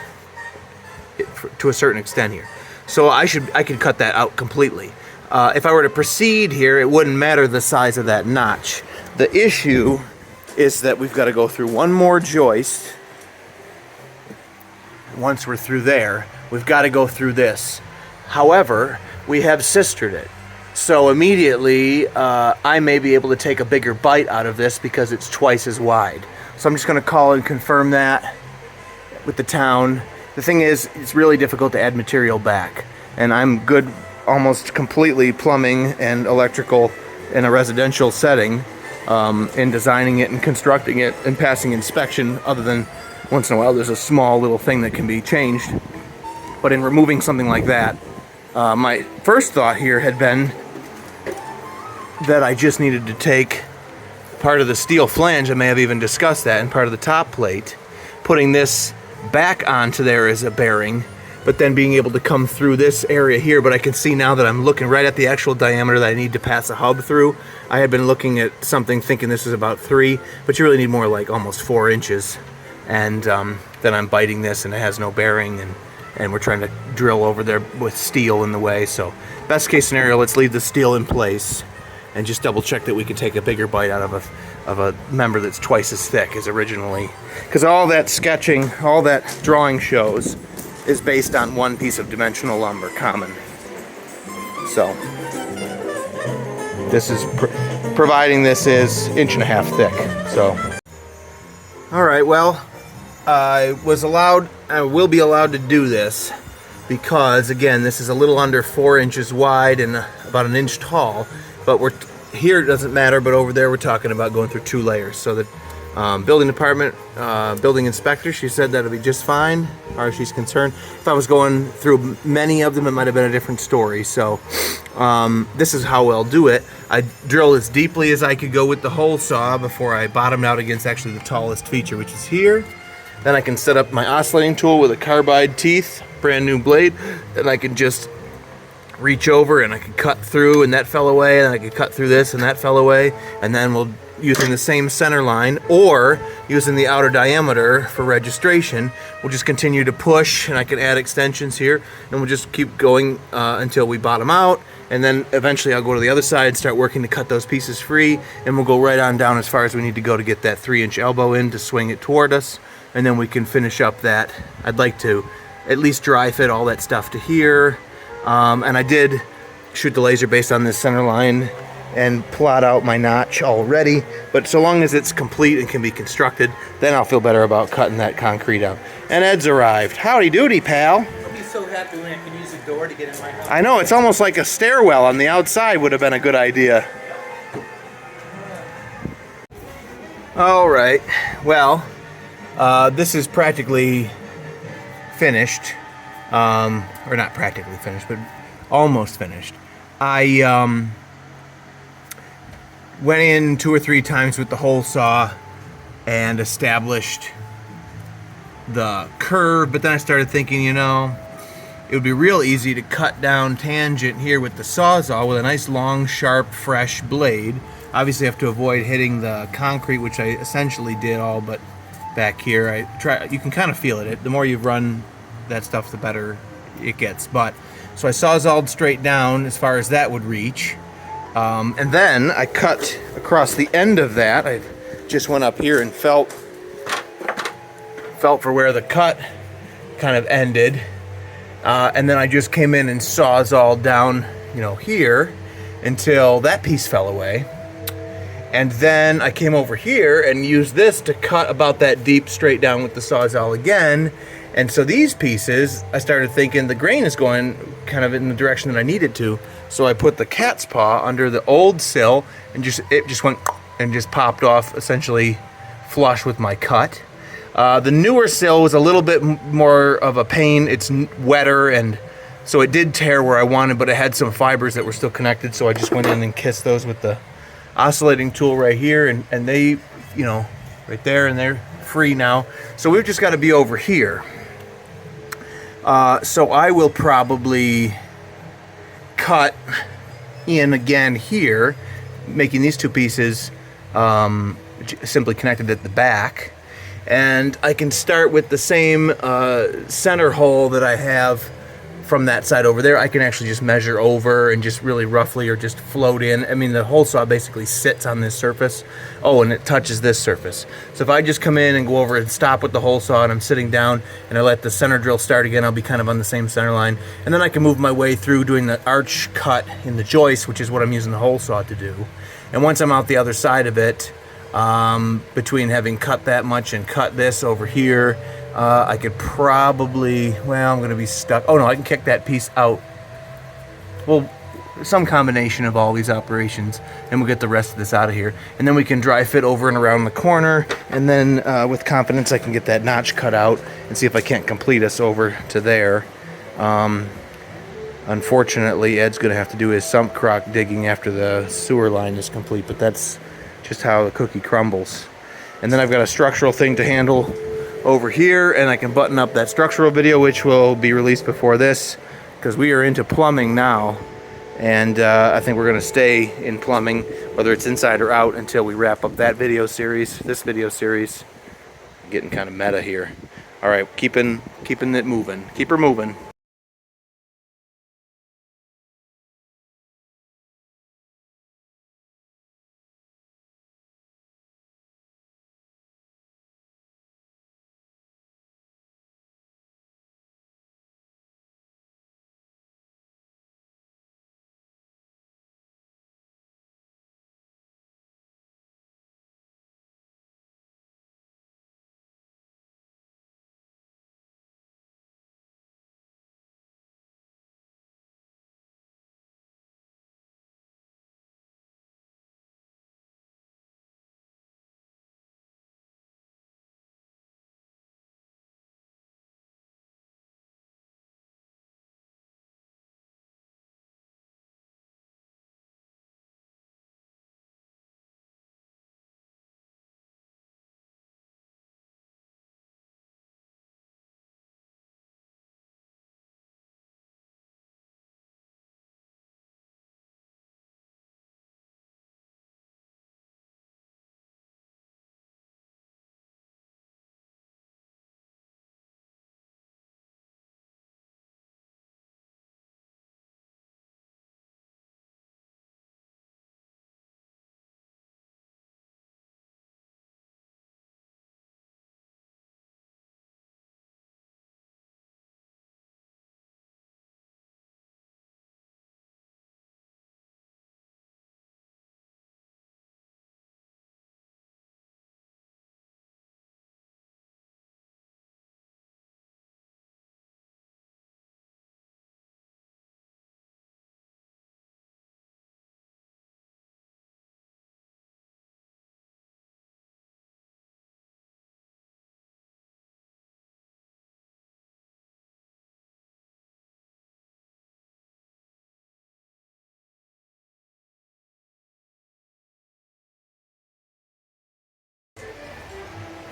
to a certain extent here. So I could cut that out completely. If I were to proceed here, it wouldn't matter the size of that notch. The issue is that we've got to go through one more joist. Once we're through there, we've got to go through this. However, we have sistered it. So immediately, I may be able to take a bigger bite out of this because it's twice as wide. So I'm just going to call and confirm that with the town. The thing is, it's really difficult to add material back. And I'm good almost completely plumbing and electrical in a residential setting, in designing it and constructing it and passing inspection, other than once in a while there's a small little thing that can be changed. But in removing something like that, my first thought here had been that I just needed to take part of the steel flange, I may have even discussed that, and part of the top plate, putting this back onto there as a bearing, but then being able to come through this area here. But I can see now that I'm looking right at the actual diameter that I need to pass a hub through. I had been looking at something thinking this is about 3, but you really need more like almost 4 inches. And then I'm biting this and it has no bearing, and we're trying to drill over there with steel in the way. So best case scenario, let's leave the steel in place and just double check that we can take a bigger bite out of a member that's twice as thick as originally. Because all that sketching, all that drawing shows is based on one piece of dimensional lumber, common. So this is providing this is 1.5 inches thick. So all right, well, I will be allowed to do this because, again, this is a little under 4 inches wide and about 1 inch tall. But here it doesn't matter, but over there we're talking about going through 2 layers. So the building department, building inspector, she said that'll be just fine, as far as she's concerned. If I was going through many of them, it might have been a different story. So this is how I'll do it. I drill as deeply as I could go with the hole saw before I bottomed out against actually the tallest feature, which is here. Then I can set up my oscillating tool with a carbide teeth, brand new blade, and I can just reach over and I can cut through and that fell away, and I could cut through this and that fell away, and then we'll, using the same center line or using the outer diameter for registration, we'll just continue to push, and I can add extensions here, and we'll just keep going until we bottom out, and then eventually I'll go to the other side and start working to cut those pieces free, and we'll go right on down as far as we need to go to get that 3-inch elbow in to swing it toward us, and then we can finish up that. I'd like to at least dry fit all that stuff to here. And I did shoot the laser based on this center line and plot out my notch already, but so long as it's complete and can be constructed, then I'll feel better about cutting that concrete out. And Ed's arrived. Howdy doody, pal. I'll be so happy when I can use a door to get in my house. I know, it's almost like a stairwell on the outside would have been a good idea. All right, well, this is practically finished. Or not practically finished, but almost finished. I went in 2 or 3 times with the hole saw and established the curve, but then I started thinking, you know, it would be real easy to cut down tangent here with the Sawzall with a nice long, sharp, fresh blade. Obviously I have to avoid hitting the concrete, which I essentially did all but back here. You can kind of feel it. The more you run that stuff, the better it gets. But So I sawzalled straight down as far as that would reach. And then I cut across the end of that. I just went up here and felt for where the cut kind of ended. And then I just came in and sawzalled down, here until that piece fell away. And then I came over here and used this to cut about that deep straight down with the sawzall again. And so these pieces, I started thinking the grain is going kind of in the direction that I need it to. So I put the cat's paw under the old sill and it just went and just popped off essentially flush with my cut. The newer sill was a little bit more of a pain. It's wetter, and so it did tear where I wanted, but it had some fibers that were still connected. So I just went in and kissed those with the oscillating tool right here, and they, right there, and they're free now. So we've just got to be over here. So I will probably cut in again here, making these two pieces simply connected at the back. And I can start with the same center hole that I have from that side over there. I can actually just measure over and just really roughly or just float in. I mean, the hole saw basically sits on this surface. Oh, and it touches this surface. So if I just come in and go over and stop with the hole saw and I'm sitting down and I let the center drill start again, I'll be kind of on the same center line. And then I can move my way through doing the arch cut in the joist, which is what I'm using the hole saw to do. And once I'm out the other side of it, between having cut that much and cut this over here, I could probably, I'm going to be stuck. Oh no, I can kick that piece out. Well, some combination of all these operations, and we'll get the rest of this out of here. And then we can dry fit over and around the corner, and then with confidence I can get that notch cut out and see if I can't complete us over to there. Unfortunately, Ed's going to have to do his sump crock digging after the sewer line is complete, but that's just how the cookie crumbles. And then I've got a structural thing to handle over here, and I can button up that structural video, which will be released before this, because we are into plumbing now, and I think we're going to stay in plumbing, whether it's inside or out, until we wrap up that video series, this video series. Getting kind of meta here. All right, keeping it moving. Keep her moving.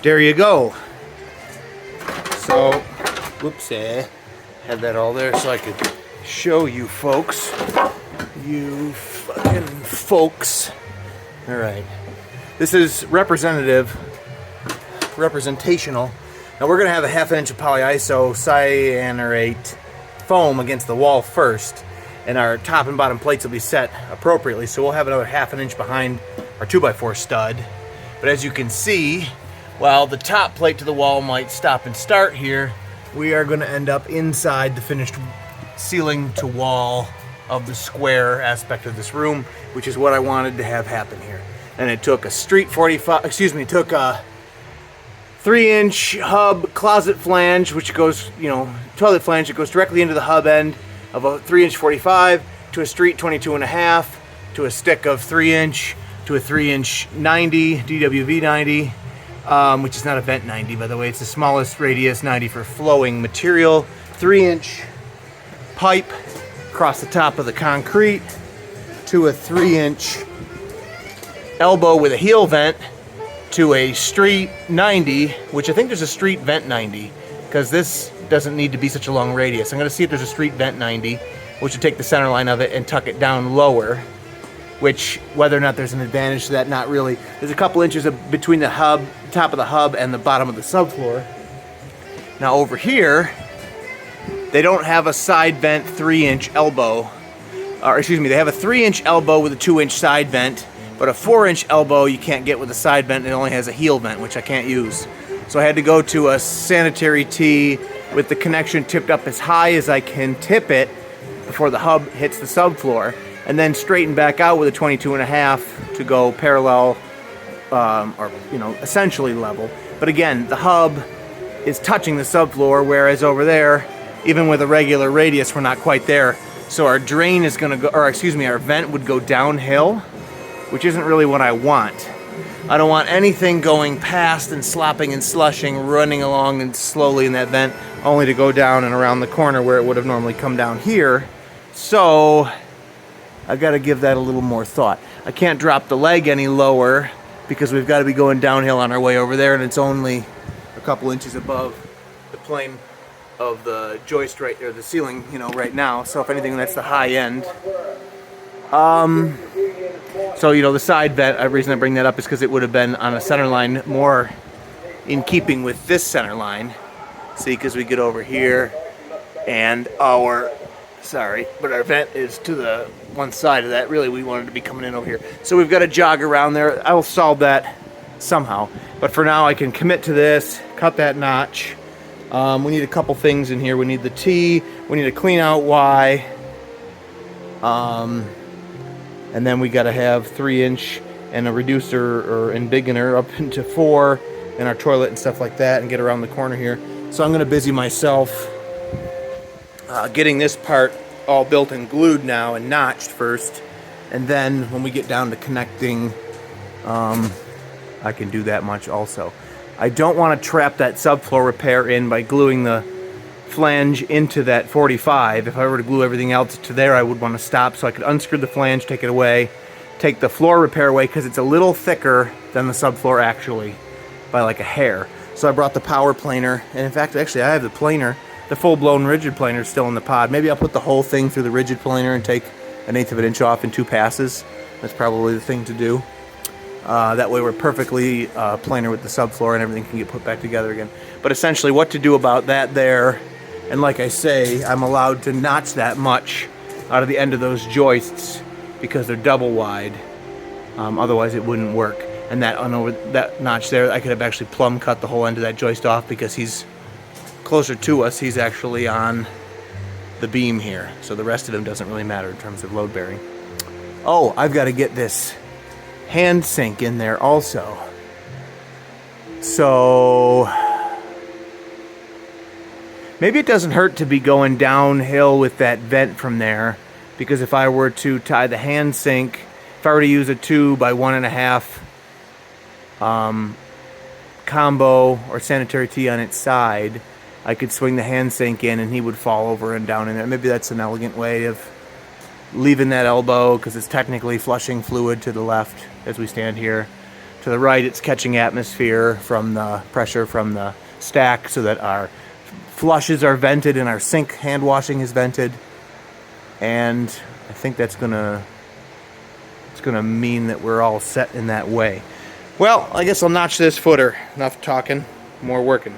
There you go. So, whoopsie, had that all there so I could show you folks. You fucking folks. All right. This is representational. Now we're gonna have a 1/2 inch of polyiso cyanurate foam against the wall first, and our top and bottom plates will be set appropriately. So we'll have another 1/2 inch behind our 2x4 stud. But as you can see, while the top plate to the wall might stop and start here, we are going to end up inside the finished ceiling to wall of the square aspect of this room, which is what I wanted to have happen here. And it took a took a 3-inch hub closet flange, which goes, toilet flange that goes directly into the hub end of a 3-inch 45, to a street 22.5, to a stick of 3-inch, to a 3-inch 90, DWV 90, which is not a vent 90, by the way. It's the smallest radius 90 for flowing material. 3-inch pipe across the top of the concrete, to a 3-inch elbow with a heel vent, to a street 90, which I think there's a street vent 90, because this doesn't need to be such a long radius. I'm going to see if there's a street vent 90, which would take the center line of it and tuck it down lower, which, whether or not there's an advantage to that, not really. There's a couple inches between the hub, top of the hub, and the bottom of the subfloor. Now over here, they don't have a side vent 3-inch elbow, or excuse me, they have a 3-inch elbow with a 2-inch side vent, but a 4-inch elbow you can't get with a side vent. It only has a heel vent, which I can't use. So I had to go to a sanitary tee with the connection tipped up as high as I can tip it before the hub hits the subfloor, and then straighten back out with a 22.5 to go parallel, or essentially level. But again, the hub is touching the subfloor, whereas over there, even with a regular radius, we're not quite there. So our drain is going to go, or excuse me, our vent would go downhill, which isn't really what I want. I don't want anything going past and slopping and slushing, running along and slowly in that vent, only to go down and around the corner where it would have normally come down here. So I got to give that a little more thought. I can't drop the leg any lower because we've got to be going downhill on our way over there, and it's only a couple inches above the plane of the joist right there, the ceiling, right now. So if anything, that's the high end. So, the side vent, the reason I bring that up is because it would have been on a center line more in keeping with this center line. See, because we get over here and our vent is to the one side of that. Really, we wanted to be coming in over here. So we've got to jog around there. I will solve that somehow. But for now, I can commit to this, cut that notch. We need a couple things in here. We need the T, we need to clean out Y. And then we got to have 3-inch and a reducer or embiggener up into 4 in our toilet and stuff like that, and get around the corner here. So I'm going to busy myself getting this part all built and glued now and notched first, and then when we get down to connecting, I can do that much also. I don't want to trap that subfloor repair in by gluing the flange into that 45. If I were to glue everything else to there, I would want to stop, so I could unscrew the flange, take it away, take the floor repair away, because it's a little thicker than the subfloor actually, by like a hair. So I brought the power planer, and in fact, actually, I have the planer, the full-blown rigid planer still in the pod. Maybe I'll put the whole thing through the rigid planer and take 1/8 of an inch off in 2 passes. That's probably the thing to do. That way we're perfectly planar with the subfloor, and everything can get put back together again. But essentially what to do about that there, and like I say, I'm allowed to notch that much out of the end of those joists because they're double wide. Otherwise it wouldn't work. And that notch there, I could have actually plumb cut the whole end of that joist off, because he's closer to us. He's actually on the beam here. So the rest of him doesn't really matter in terms of load bearing. Oh, I've got to get this hand sink in there also. So maybe it doesn't hurt to be going downhill with that vent from there, because if I were to tie the hand sink, if I were to use a 2 by 1.5 combo or sanitary tee on its side, I could swing the hand sink in and he would fall over and down in there. Maybe that's an elegant way of leaving that elbow, because it's technically flushing fluid to the left as we stand here. To the right, it's catching atmosphere from the pressure from the stack, so that our flushes are vented and our sink hand washing is vented. And I think that's gonna mean that we're all set in that way. Well, I guess I'll notch this footer. Enough talking, more working.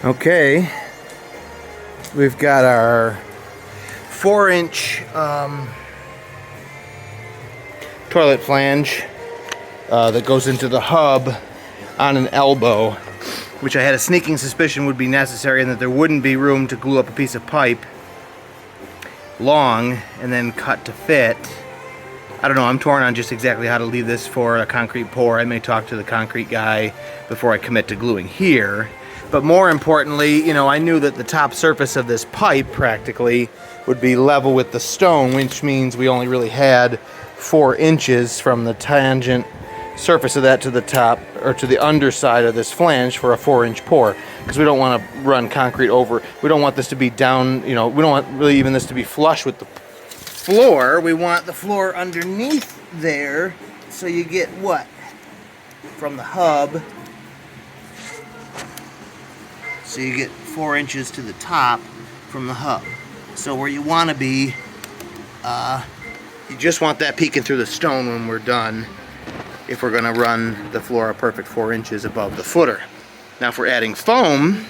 Okay, we've got our 4-inch toilet flange that goes into the hub on an elbow, which I had a sneaking suspicion would be necessary and that there wouldn't be room to glue up a piece of pipe long and then cut to fit. I don't know, I'm torn on just exactly how to leave this for a concrete pour. I may talk to the concrete guy before I commit to gluing here. But more importantly, you know, I knew that the top surface of this pipe practically would be level with the stone, which means we only really had 4 inches from the tangent surface of that to the top, or to the underside of this flange for a 4-inch pour, because we don't want to run concrete over. We don't want this to be down, you know, we don't want really even this to be flush with the floor. We want the floor underneath there, so you get what? From the hub. So you get 4 inches to the top from the hub. So where you want to be, you just want that peeking through the stone when we're done, if we're going to run the floor a perfect 4 inches above the footer. Now if we're adding foam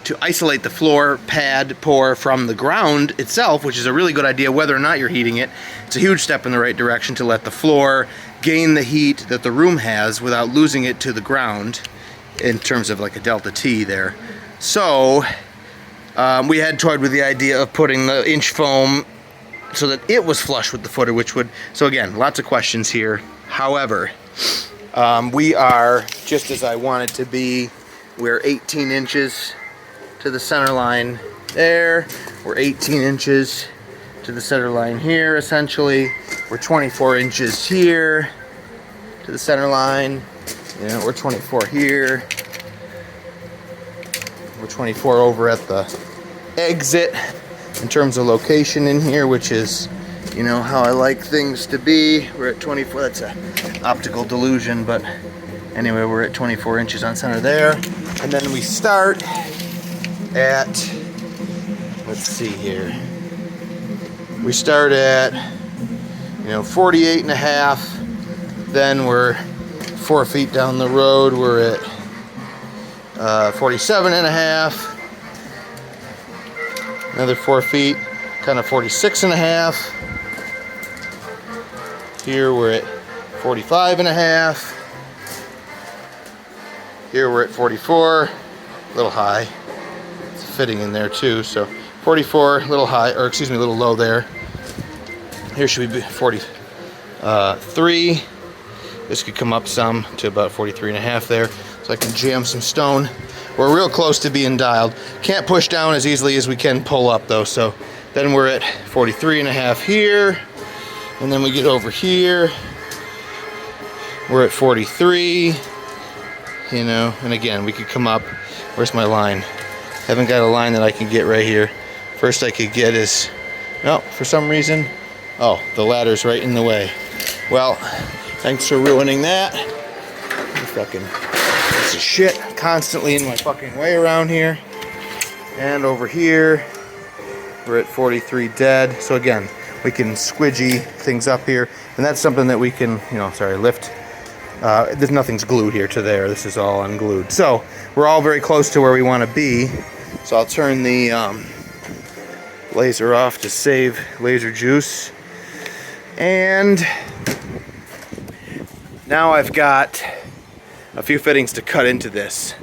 to isolate the floor pad pour from the ground itself, which is a really good idea whether or not you're heating it, it's a huge step in the right direction to let the floor gain the heat that the room has without losing it to the ground in terms of like a delta T there. So we had toyed with the idea of putting the inch foam so that it was flush with the footer, which would, so again, lots of questions here. However, we are just as I wanted to be. We're 18 inches to the center line there. We're 18 inches to the center line here, essentially. We're 24 inches here to the center line. You know, we're 24 here. We're 24 over at the exit in terms of location in here, which is, you know, how I like things to be. We're at 24. That's an optical delusion, but anyway, we're at 24 inches on center there. And then we start at, let's see here. We start at, you know, 48 and a half. Then we're 4 feet down the road. We're at 47 and a half. Another 4 feet, kind of 46 and a half. Here we're at 45 and a half. Here we're at 44, a little high. It's fitting in there too, so 44, a little high, or excuse me, a little low there. Here should be 43. This could come up some to about 43 and a half there, so I can jam some stone. We're real close to being dialed. Can't push down as easily as we can pull up though, so then we're at 43 and a half here, and then we get over here. We're at 43, you know, and again, we could come up. Where's my line? Haven't got a line that I can get right here. First I could get is, no, for some reason, oh, the ladder's right in the way. Well, thanks for ruining that. You fucking piece of shit, constantly in my fucking way around here. And over here, we're at 43 dead. So again, we can squidgy things up here, and that's something that we can, you know, sorry, lift. There's nothing's glued here to there. This is all unglued. So we're all very close to where we want to be. So I'll turn the laser off to save laser juice. And now I've got a few fittings to cut into this.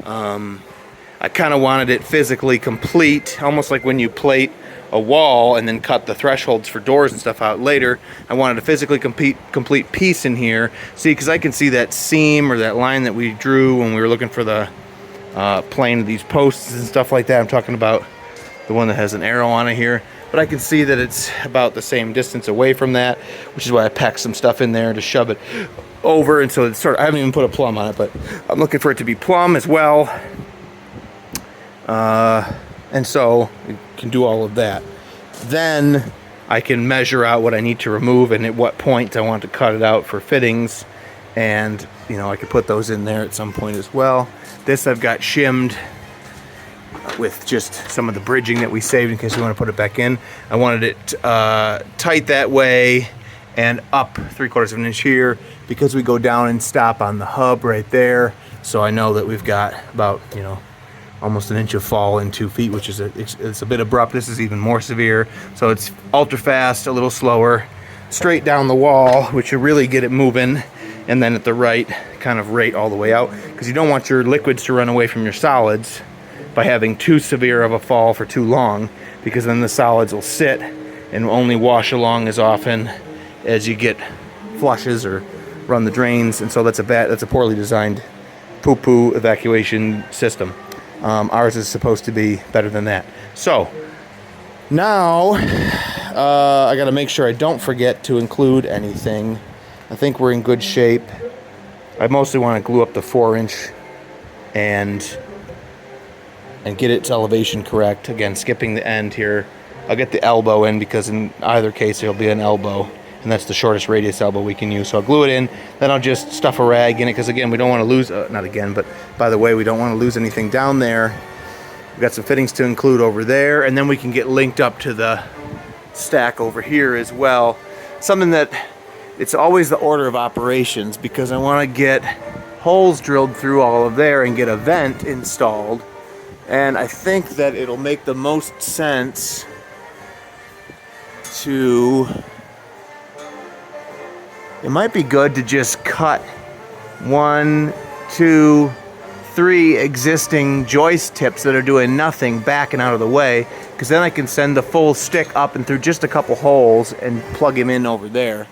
I kind of wanted it physically complete, almost like when you plate a wall and then cut the thresholds for doors and stuff out later. I wanted a physically complete piece in here. See, because I can see that seam or that line that we drew when we were looking for the plane of these posts and stuff like that. I'm talking about the one that has an arrow on it here. But I can see that it's about the same distance away from that, which is why I packed some stuff in there to shove it over. And so it's sort of, I haven't even put a plumb on it, but I'm looking for it to be plumb as well. And so you can do all of that. Then I can measure out what I need to remove and at what point I want to cut it out for fittings. And, you know, I could put those in there at some point as well. This I've got shimmed with just some of the bridging that we saved in case we want to put it back in. I wanted it tight that way and up 3/4 of an inch here, because we go down and stop on the hub right there. So I know that we've got about, you know, almost an inch of fall in 2 feet, which is it's a bit abrupt. This is even more severe. So it's ultra fast, a little slower, straight down the wall, which will really get it moving, and then at the right kind of rate all the way out, because you don't want your liquids to run away from your solids by having too severe of a fall for too long, because then the solids will sit and only wash along as often as you get flushes or run the drains. And so that's a poorly designed poo-poo evacuation system. Ours is supposed to be better than that. So now I got to make sure I don't forget to include anything. I think we're in good shape. I mostly want to glue up the 4-inch and get its elevation correct. Again, skipping the end here. I'll get the elbow in, because in either case there'll be an elbow, and that's the shortest radius elbow we can use. So I'll glue it in, then I'll just stuff a rag in it, because again, we don't want to lose, not again, but by the way, we don't want to lose anything down there. We've got some fittings to include over there, and then we can get linked up to the stack over here as well. Something that, it's always the order of operations, because I want to get holes drilled through all of there and get a vent installed. And I think that it'll make the most sense to, it might be good to just cut 1, 2, 3 existing joist tips that are doing nothing back and out of the way, because then I can send the full stick up and through just a couple holes and plug him in over there.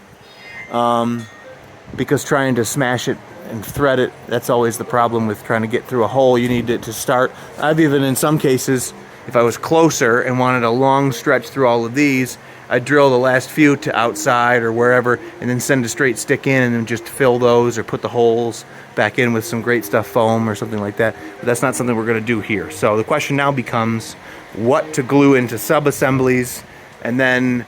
Because trying to smash it and thread it, that's always the problem with trying to get through a hole. You need it to start. I've even, in some cases, if I was closer and wanted a long stretch through all of these, I'd drill the last few to outside or wherever, and then send a straight stick in and then just fill those or put the holes back in with some great stuff foam or something like that. But that's not something we're going to do here. So the question now becomes what to glue into sub-assemblies, and then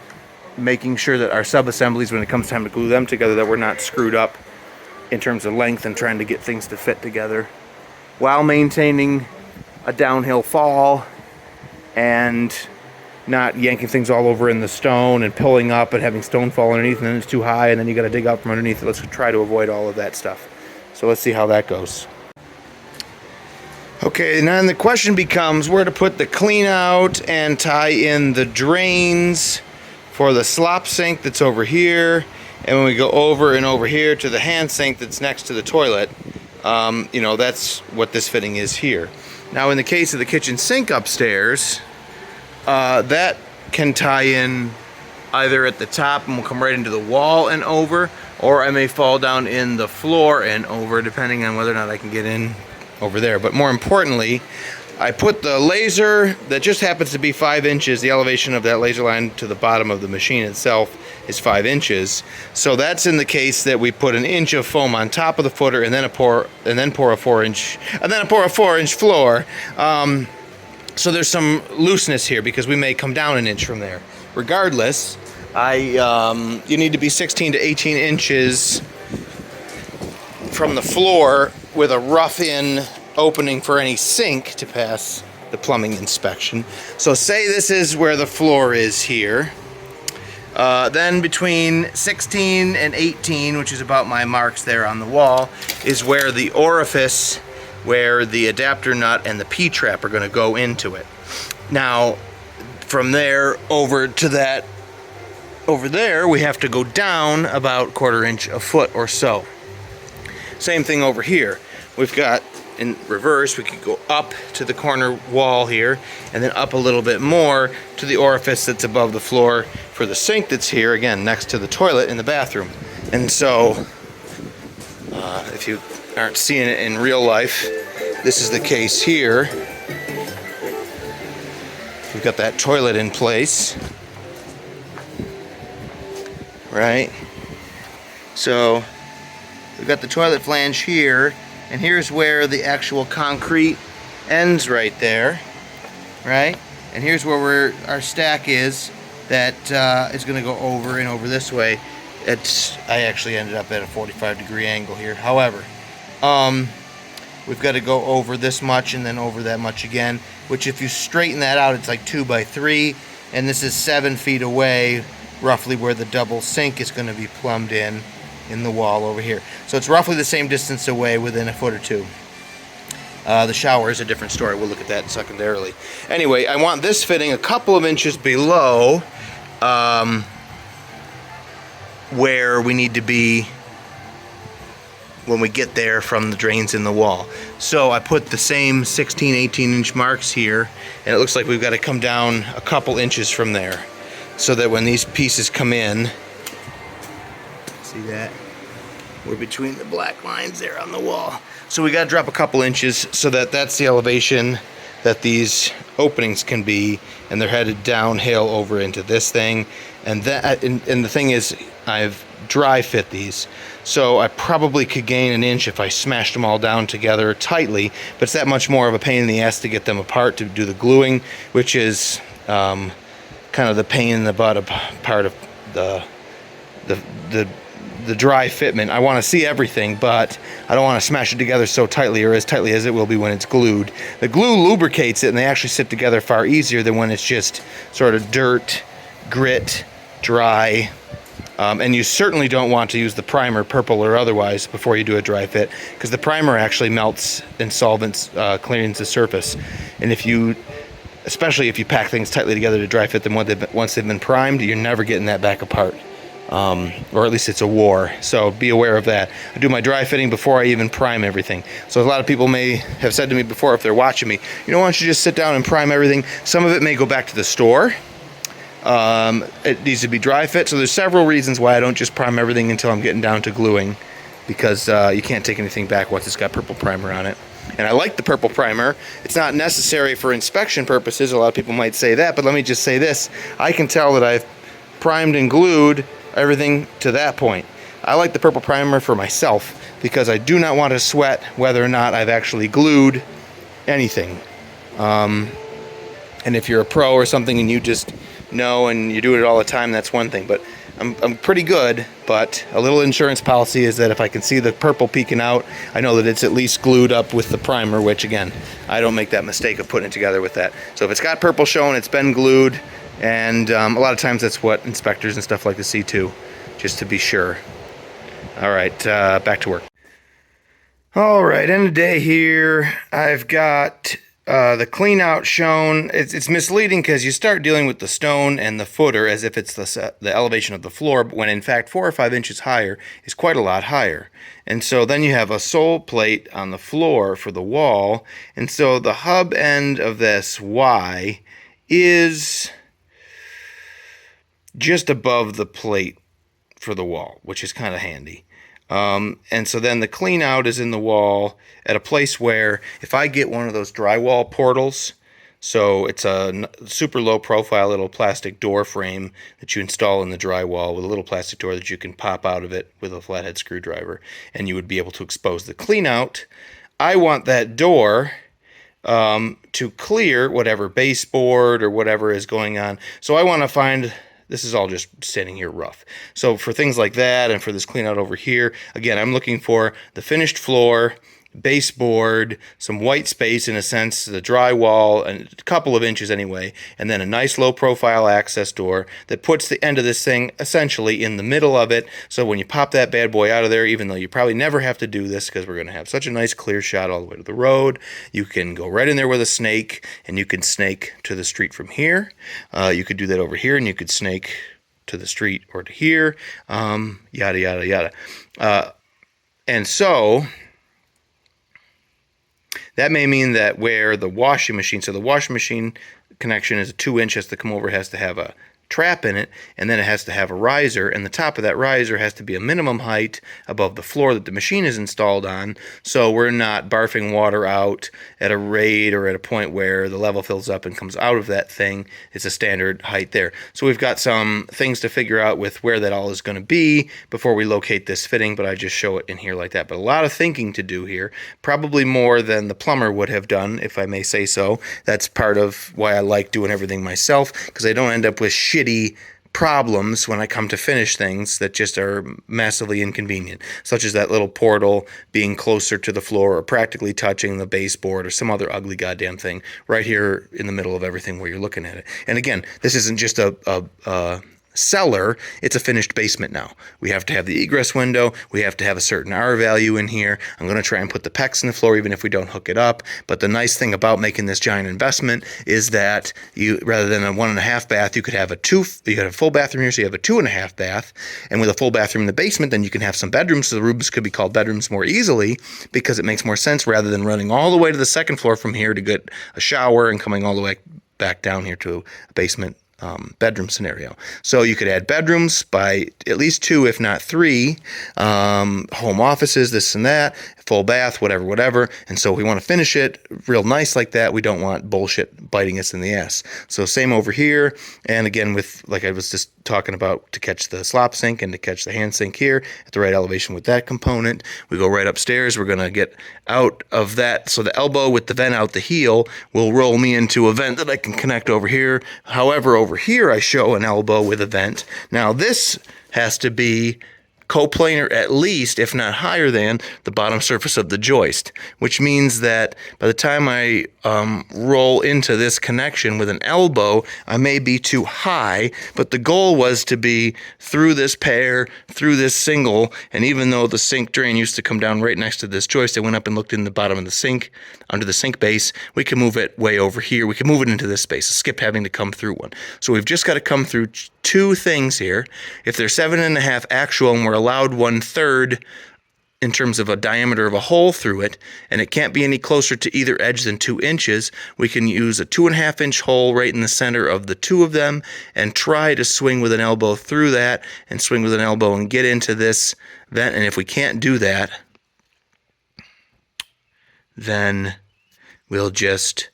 making sure that our sub-assemblies, when it comes time to glue them together, that we're not screwed up in terms of length and trying to get things to fit together while maintaining a downhill fall and not yanking things all over in the stone and pulling up and having stone fall underneath, and then it's too high and then you got to dig out from underneath it. Let's try to avoid all of that stuff. So let's see how that goes. Okay, and then the question becomes where to put the clean out and tie in the drains for the slop sink that's over here. And when we go over and over here to the hand sink that's next to the toilet, you know, that's what this fitting is here. Now in the case of the kitchen sink upstairs, that can tie in either at the top and will come right into the wall and over, or I may fall down in the floor and over, depending on whether or not I can get in over there. But more importantly, I put the laser that just happens to be 5 inches. The elevation of that laser line to the bottom of the machine itself is 5 inches. So that's in the case that we put an inch of foam on top of the footer and then pour a 4-inch floor. So there's some looseness here because we may come down an inch from there. Regardless, you need to be 16 to 18 inches from the floor with a rough-in opening for any sink to pass the plumbing inspection. So say this is where the floor is here. Then between 16 and 18, which is about my marks there on the wall, is where the orifice where the adapter nut and the P-trap are going to go into it. Now, from there over to that over there, we have to go down about 1/4 inch, a foot or so. Same thing over here. We've got, in reverse, we could go up to the corner wall here and then up a little bit more to the orifice that's above the floor for the sink that's here, again, next to the toilet in the bathroom. And so, if you aren't seeing it in real life, this is the case here. We've got that toilet in place, right? So we've got the toilet flange here, and here's where the actual concrete ends right there, right? And here's where our stack is that is going to go over and over this way. I actually ended up at a 45-degree angle here. However, we've got to go over this much and then over that much again, which if you straighten that out, it's like 2 by 3, and this is 7 feet away roughly where the double sink is going to be plumbed in the wall over here. So it's roughly the same distance away, within a foot or two. The shower is a different story. We'll look at that secondarily. Anyway, I want this fitting a couple of inches below where we need to be when we get there from the drains in the wall. So I put the same 16, 18 inch marks here, and it looks like we've got to come down a couple inches from there, so that when these pieces come in, see that? We're between the black lines there on the wall. So we got to drop a couple inches so that that's the elevation that these openings can be, and they're headed downhill over into this thing. And that, and the thing is, I've dry fit these, so I probably could gain an inch if I smashed them all down together tightly, but it's that much more of a pain in the ass to get them apart to do the gluing, which is kind of the pain in the butt of part of the dry fitment. I want to see everything, but I don't want to smash it together so tightly, or as tightly as it will be when it's glued. The glue lubricates it, and they actually sit together far easier than when it's just sort of dirt, grit, dry. And you certainly don't want to use the primer, purple or otherwise, before you do a dry fit, because the primer actually melts and solvents cleans the surface. And if you, especially if you pack things tightly together to dry fit them once they've been primed, you're never getting that back apart. Or at least it's a war, so be aware of that. I do my dry fitting before I even prime everything. So a lot of people may have said to me before, if they're watching me, why don't you just sit down and prime everything? Some of it may go back to the store. It needs to be dry fit, so there's several reasons why I don't just prime everything until I'm getting down to gluing, because you can't take anything back once it's got purple primer on it. And I like the purple primer. It's not necessary for inspection purposes. A lot of people might say that, but let me just say this. I can tell that I've primed and glued everything to that point. I like the purple primer for myself because I do not want to sweat whether or not I've actually glued anything. And if you're a pro or something and you just know and you do it all the time, that's one thing. But I'm pretty good, but a little insurance policy is that if I can see the purple peeking out, I know that it's at least glued up with the primer, which again, I don't make that mistake of putting it together with that. So if it's got purple showing, it's been glued. And a lot of times that's what inspectors and stuff like to see too, just to be sure. All right, back to work. All right, end of day here. I've got the clean out shown. It's misleading because you start dealing with the stone and the footer as if it's the elevation of the floor, when in fact 4 or 5 inches higher is quite a lot higher. And so then you have a sole plate on the floor for the wall, and so the hub end of this Y is just above the plate for the wall, which is kind of handy. And so then the clean out is in the wall at a place where if I get one of those drywall portals, so it's a super low profile little plastic door frame that you install in the drywall with a little plastic door that you can pop out of it with a flathead screwdriver, and you would be able to expose the clean out. I want that door to clear whatever baseboard or whatever is going on. So I want to find, this is all just standing here rough. So for things like that and for this clean out over here, again, I'm looking for the finished floor, baseboard, some white space in a sense, the drywall, and a couple of inches anyway, and then a nice low profile access door that puts the end of this thing essentially in the middle of it. So when you pop that bad boy out of there, even though you probably never have to do this because we're going to have such a nice clear shot all the way to the road, you can go right in there with a snake and you can snake to the street from here. You could do that over here and you could snake to the street or to here, yada, yada, yada. And so that may mean that where the washing machine, so the washing machine connection is a 2-inch, has to come over, has to have a trap in it, and then it has to have a riser, and the top of that riser has to be a minimum height above the floor that the machine is installed on, so we're not barfing water out at a rate or at a point where the level fills up and comes out of that thing. It's a standard height there. So we've got some things to figure out with where that all is going to be before we locate this fitting, but I just show it in here like that. But a lot of thinking to do here, probably more than the plumber would have done, if I may say so. That's part of why I like doing everything myself, because I don't end up with shitty problems when I come to finish things that just are massively inconvenient, such as that little portal being closer to the floor or practically touching the baseboard or some other ugly goddamn thing right here in the middle of everything where you're looking at it. And again, this isn't just a cellar, it's a finished basement now. We have to have the egress window. We have to have a certain R value in here. I'm going to try and put the PEX in the floor even if we don't hook it up. But the nice thing about making this giant investment is that you, rather than a 1.5 bath, you could have you could have a full bathroom here, so you have a 2.5 bath. And with a full bathroom in the basement, then you can have some bedrooms. So the rooms could be called bedrooms more easily because it makes more sense rather than running all the way to the second floor from here to get a shower and coming all the way back down here to a basement bedroom scenario. So you could add bedrooms by at least 2, if not 3, home offices, this and that, full bath, whatever. And so if we want to finish it real nice like that, we don't want bullshit biting us in the ass. So same over here. And again, with, like I was just talking about, to catch the slop sink and to catch the hand sink here at the right elevation with that component. We go right upstairs. We're going to get out of that. So the elbow with the vent out the heel will roll me into a vent that I can connect over here. However, over here I show an elbow with a vent. Now this has to be coplanar at least, if not higher than, the bottom surface of the joist, which means that by the time I roll into this connection with an elbow, I may be too high, but the goal was to be through this pair, through this single, and even though the sink drain used to come down right next to this joist, I went up and looked in the bottom of the sink, under the sink base, we can move it way over here, we can move it into this space, skip having to come through one. So we've just got to come through 2 things here. If they're 7.5 actual and we're allowed 1/3 in terms of a diameter of a hole through it, and it can't be any closer to either edge than 2 inches, we can use a 2.5 inch hole right in the center of the 2 of them and try to swing with an elbow through that and swing with an elbow and get into this vent. And if we can't do that, then we'll just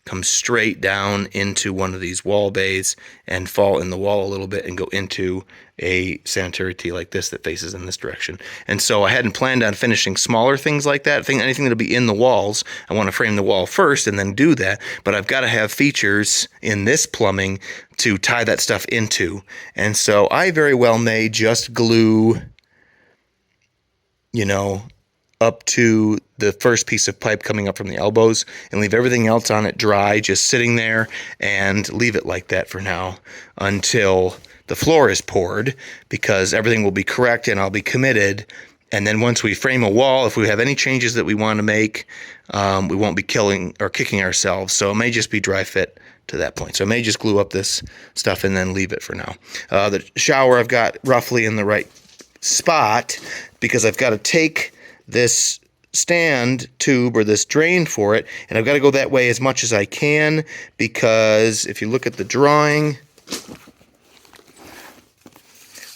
come straight down into one of these wall bays and fall in the wall a little bit and go into a sanitary tee like this that faces in this direction. And so I hadn't planned on finishing smaller things like that. Anything that'll be in the walls, I want to frame the wall first and then do that. But I've got to have features in this plumbing to tie that stuff into. And so I very well may just glue, up to the first piece of pipe coming up from the elbows and leave everything else on it dry, just sitting there, and leave it like that for now until the floor is poured, because everything will be correct and I'll be committed. And then once we frame a wall, if we have any changes that we want to make, we won't be killing or kicking ourselves. So it may just be dry fit to that point. So I may just glue up this stuff and then leave it for now. The shower I've got roughly in the right spot, because I've got to take this stand tube or this drain for it, and I've got to go that way as much as I can, because if you look at the drawing,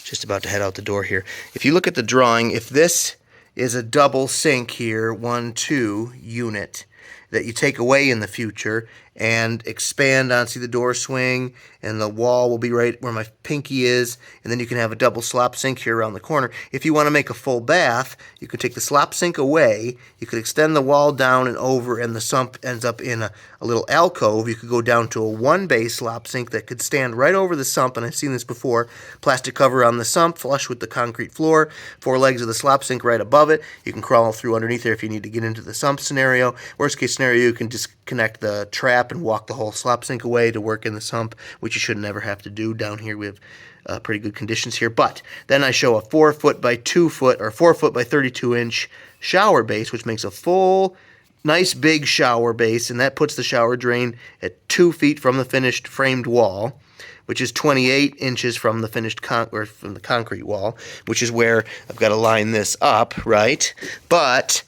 just about to head out the door here. If you look at the drawing, if this is a double sink here, 1-2 unit that you take away in the future and expand on, see the door swing, and the wall will be right where my pinky is, and then you can have a double slop sink here around the corner. If you want to make a full bath, you could take the slop sink away, you could extend the wall down and over, and the sump ends up in a little alcove. You could go down to a 1-bay slop sink that could stand right over the sump, and I've seen this before. Plastic cover on the sump, flush with the concrete floor, 4 legs of the slop sink right above it. You can crawl through underneath there if you need to get into the sump scenario. Worst case scenario, you can disconnect the trap and walk the whole slop sink away to work in the sump, which you should never have to do. Down here we have pretty good conditions here. But then I show a 4 foot by 2 foot or 4 foot by 32 inch shower base, which makes a full nice big shower base, and that puts the shower drain at 2 feet from the finished framed wall, which is 28 inches from the finished from the concrete wall, which is where I've got to line this up, right? But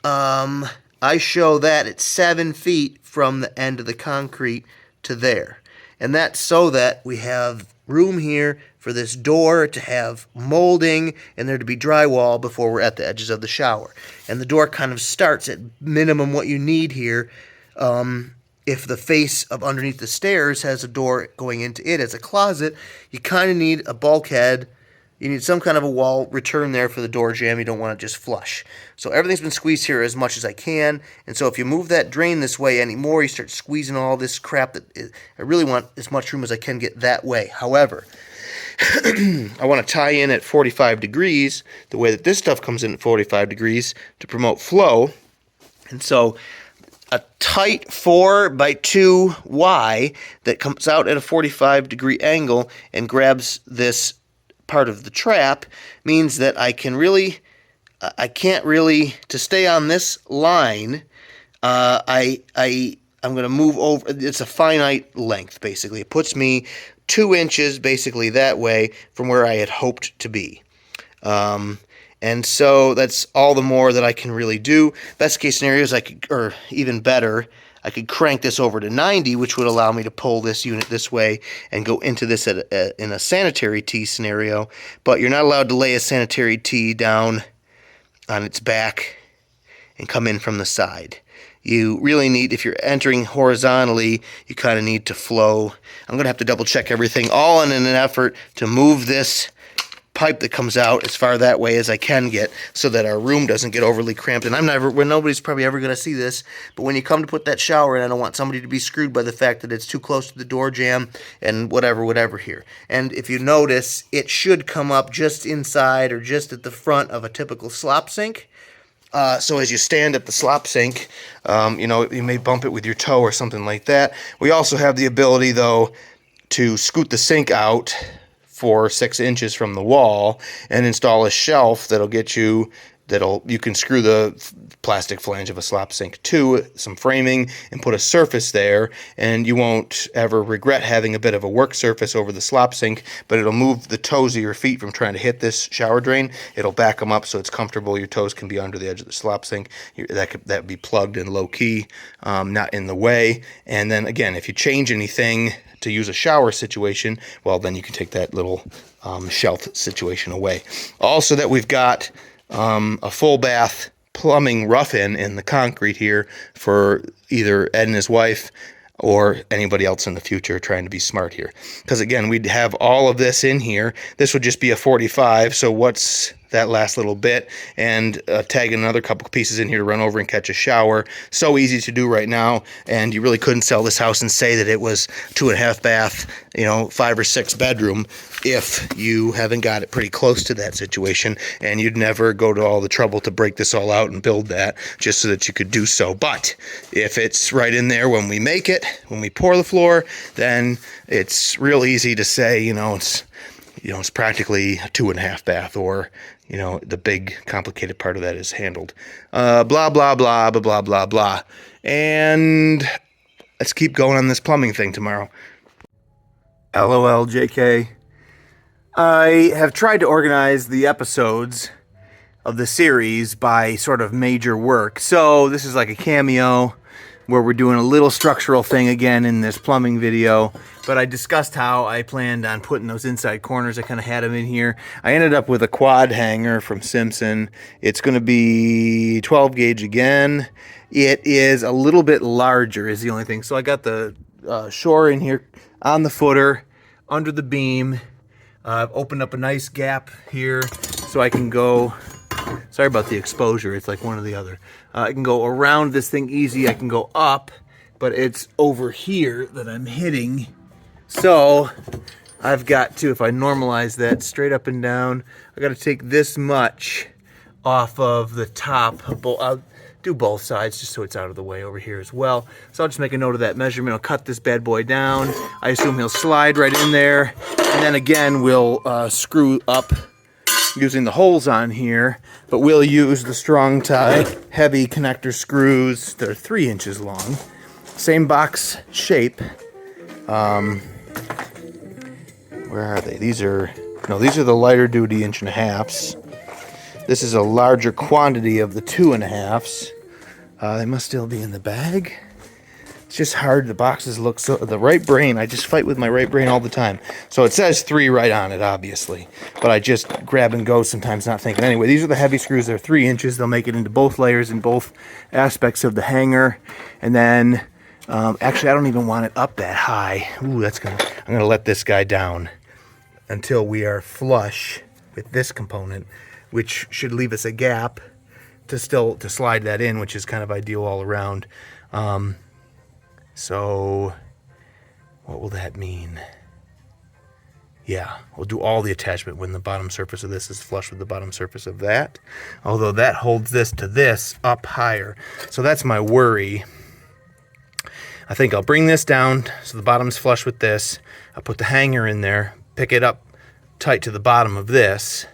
I show that at 7 feet from the end of the concrete to there. And that's so that we have room here for this door to have molding and there to be drywall before we're at the edges of the shower. And the door kind of starts at minimum what you need here. If the face of underneath the stairs has a door going into it as a closet, you kind of need a bulkhead. You need some kind of a wall return there for the door jamb. You don't want it just flush. So everything's been squeezed here as much as I can. And so if you move that drain this way anymore, you start squeezing all this crap. I really want as much room as I can get that way. However, I want to tie in at 45 degrees, the way that this stuff comes in at 45 degrees to promote flow. And so a tight 4x2Y that comes out at a 45-degree angle and grabs this part of the trap, means that I can't really, to stay on this line, I'm going to move over. It's a finite length, basically. It puts me 2 inches, basically, that way from where I had hoped to be. And so that's all the more that I can really do. Best case scenario is I could, or even better, I could crank this over to 90, which would allow me to pull this unit this way and go into this in a sanitary tee scenario. But you're not allowed to lay a sanitary tee down on its back and come in from the side. You really need, if you're entering horizontally, you kind of need to flow. I'm going to have to double check everything, all in an effort to move this pipe that comes out as far that way as I can get, so that our room doesn't get overly cramped. And nobody's probably ever going to see this, but when you come to put that shower in, I don't want somebody to be screwed by the fact that it's too close to the door jamb and whatever here. And if you notice, it should come up just inside or just at the front of a typical slop sink. So as you stand at the slop sink, you may bump it with your toe or something like that. We also have the ability, though, to scoot the sink out 4 or 6 inches from the wall and install a shelf you can screw the plastic flange of a slop sink to some framing and put a surface there, and you won't ever regret having a bit of a work surface over the slop sink, but it'll move the toes of your feet from trying to hit this shower drain. It'll back them up so it's comfortable. Your toes can be under the edge of the slop sink. That would be plugged in low key, not in the way. And then again, if you change anything to use a shower situation, well, then you can take that little shelf situation away. Also, that we've got a full bath plumbing rough-in the concrete here for either Ed and his wife or anybody else in the future trying to be smart here. Because again, we'd have all of this in here. This would just be a 45, so what's that last little bit? And tag another couple pieces in here to run over and catch a shower. So easy to do right now, and you really couldn't sell this house and say that it was 2.5 bath, 5 or 6 bedroom if you haven't got it pretty close to that situation, and you'd never go to all the trouble to break this all out and build that just so that you could do so. But if it's right in there when we make it, when we pour the floor, then it's real easy to say, it's practically a 2.5 bath, or the big complicated part of that is handled. Blah blah blah blah blah blah blah. And let's keep going on this plumbing thing tomorrow. LOL, JK. I have tried to organize the episodes of the series by sort of major work. So this is like a cameo where we're doing a little structural thing again in this plumbing video. But I discussed how I planned on putting those inside corners. I kind of had them in here. I ended up with a quad hanger from Simpson. It's going to be 12 gauge again. It is a little bit larger is the only thing. So I got the shore in here on the footer, under the beam. I've opened up a nice gap here so I can go, sorry about the exposure, it's like one or the other. I can go around this thing easy, I can go up, but it's over here that I'm hitting. So I've got to, if I normalize that straight up and down, I got to take this much off of the top. I'll do both sides just so it's out of the way over here as well. So I'll just make a note of that measurement. I'll cut this bad boy down. I assume he'll slide right in there. And then again, we'll screw up using the holes on here, but we'll use the strong tie heavy connector screws that are 3 inches long. Same box shape. Where are they? These are the lighter duty 1.5 inches. This is a larger quantity of the 2.5 inches. They must still be in the bag. It's just hard. The boxes look so. The right brain, I just fight with my right brain all the time. So it says 3 right on it, obviously. But I just grab and go sometimes, not thinking. Anyway, these are the heavy screws. They're 3 inches. They'll make it into both layers in both aspects of the hanger. And then, actually, I don't even want it up that high. Ooh, I'm gonna let this guy down until we are flush with this component, which should leave us a gap to slide that in, which is kind of ideal all around. So what will that mean? Yeah, we'll do all the attachment when the bottom surface of this is flush with the bottom surface of that. Although that holds this to this up higher. So that's my worry. I think I'll bring this down so the bottom's flush with this. I'll put the hanger in there, pick it up tight to the bottom of this,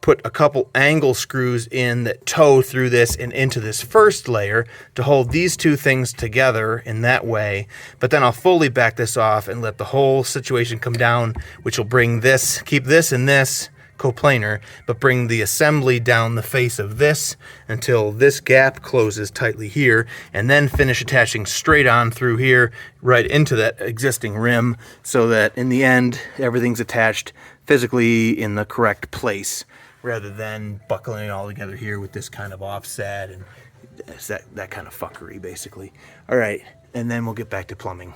put a couple angle screws in that tow through this and into this first layer to hold these two things together in that way. But then I'll fully back this off and let the whole situation come down, which will bring this, keep this and this coplanar, but bring the assembly down the face of this until this gap closes tightly here, and then finish attaching straight on through here right into that existing rim, so that in the end everything's attached physically in the correct place, rather than buckling it all together here with this kind of offset and that kind of fuckery, basically. All right, and then we'll get back to plumbing.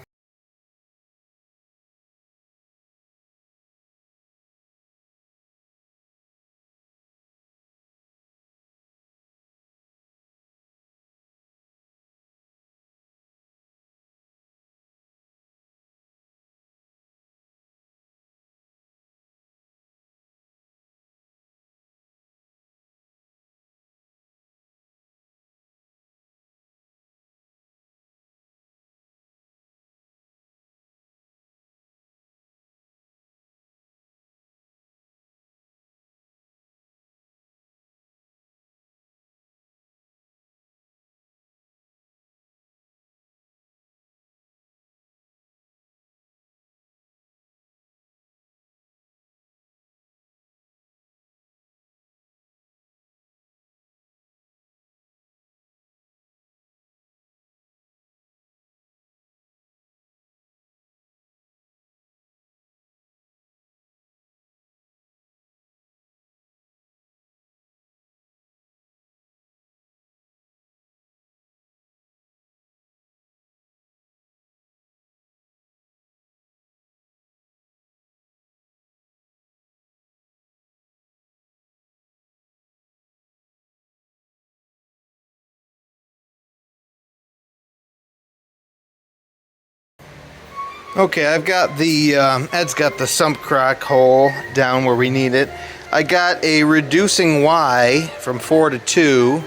Okay, I've got the, Ed's got the sump crock hole down where we need it. I got a reducing Y from 4 to 2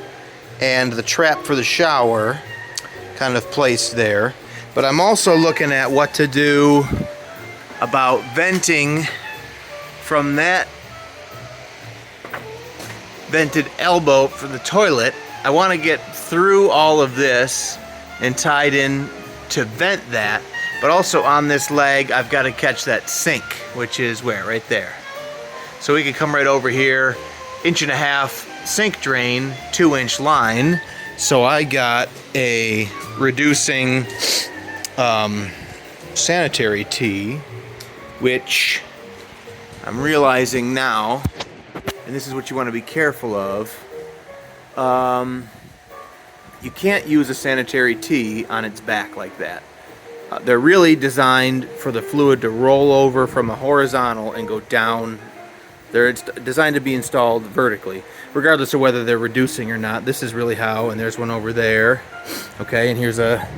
and the trap for the shower kind of placed there. But I'm also looking at what to do about venting from that vented elbow for the toilet. I want to get through all of this and tied in to vent that. But also on this leg, I've got to catch that sink, which is where? Right there. So we can come right over here, 1.5 inch sink drain, 2-inch line. So I got a reducing sanitary tee, which I'm realizing now, and this is what you want to be careful of. You can't use a sanitary tee on its back like that. They're really designed for the fluid to roll over from a horizontal and go down. They're designed to be installed vertically, regardless of whether they're reducing or not. This is really how, and there's one over there. Okay, and here's a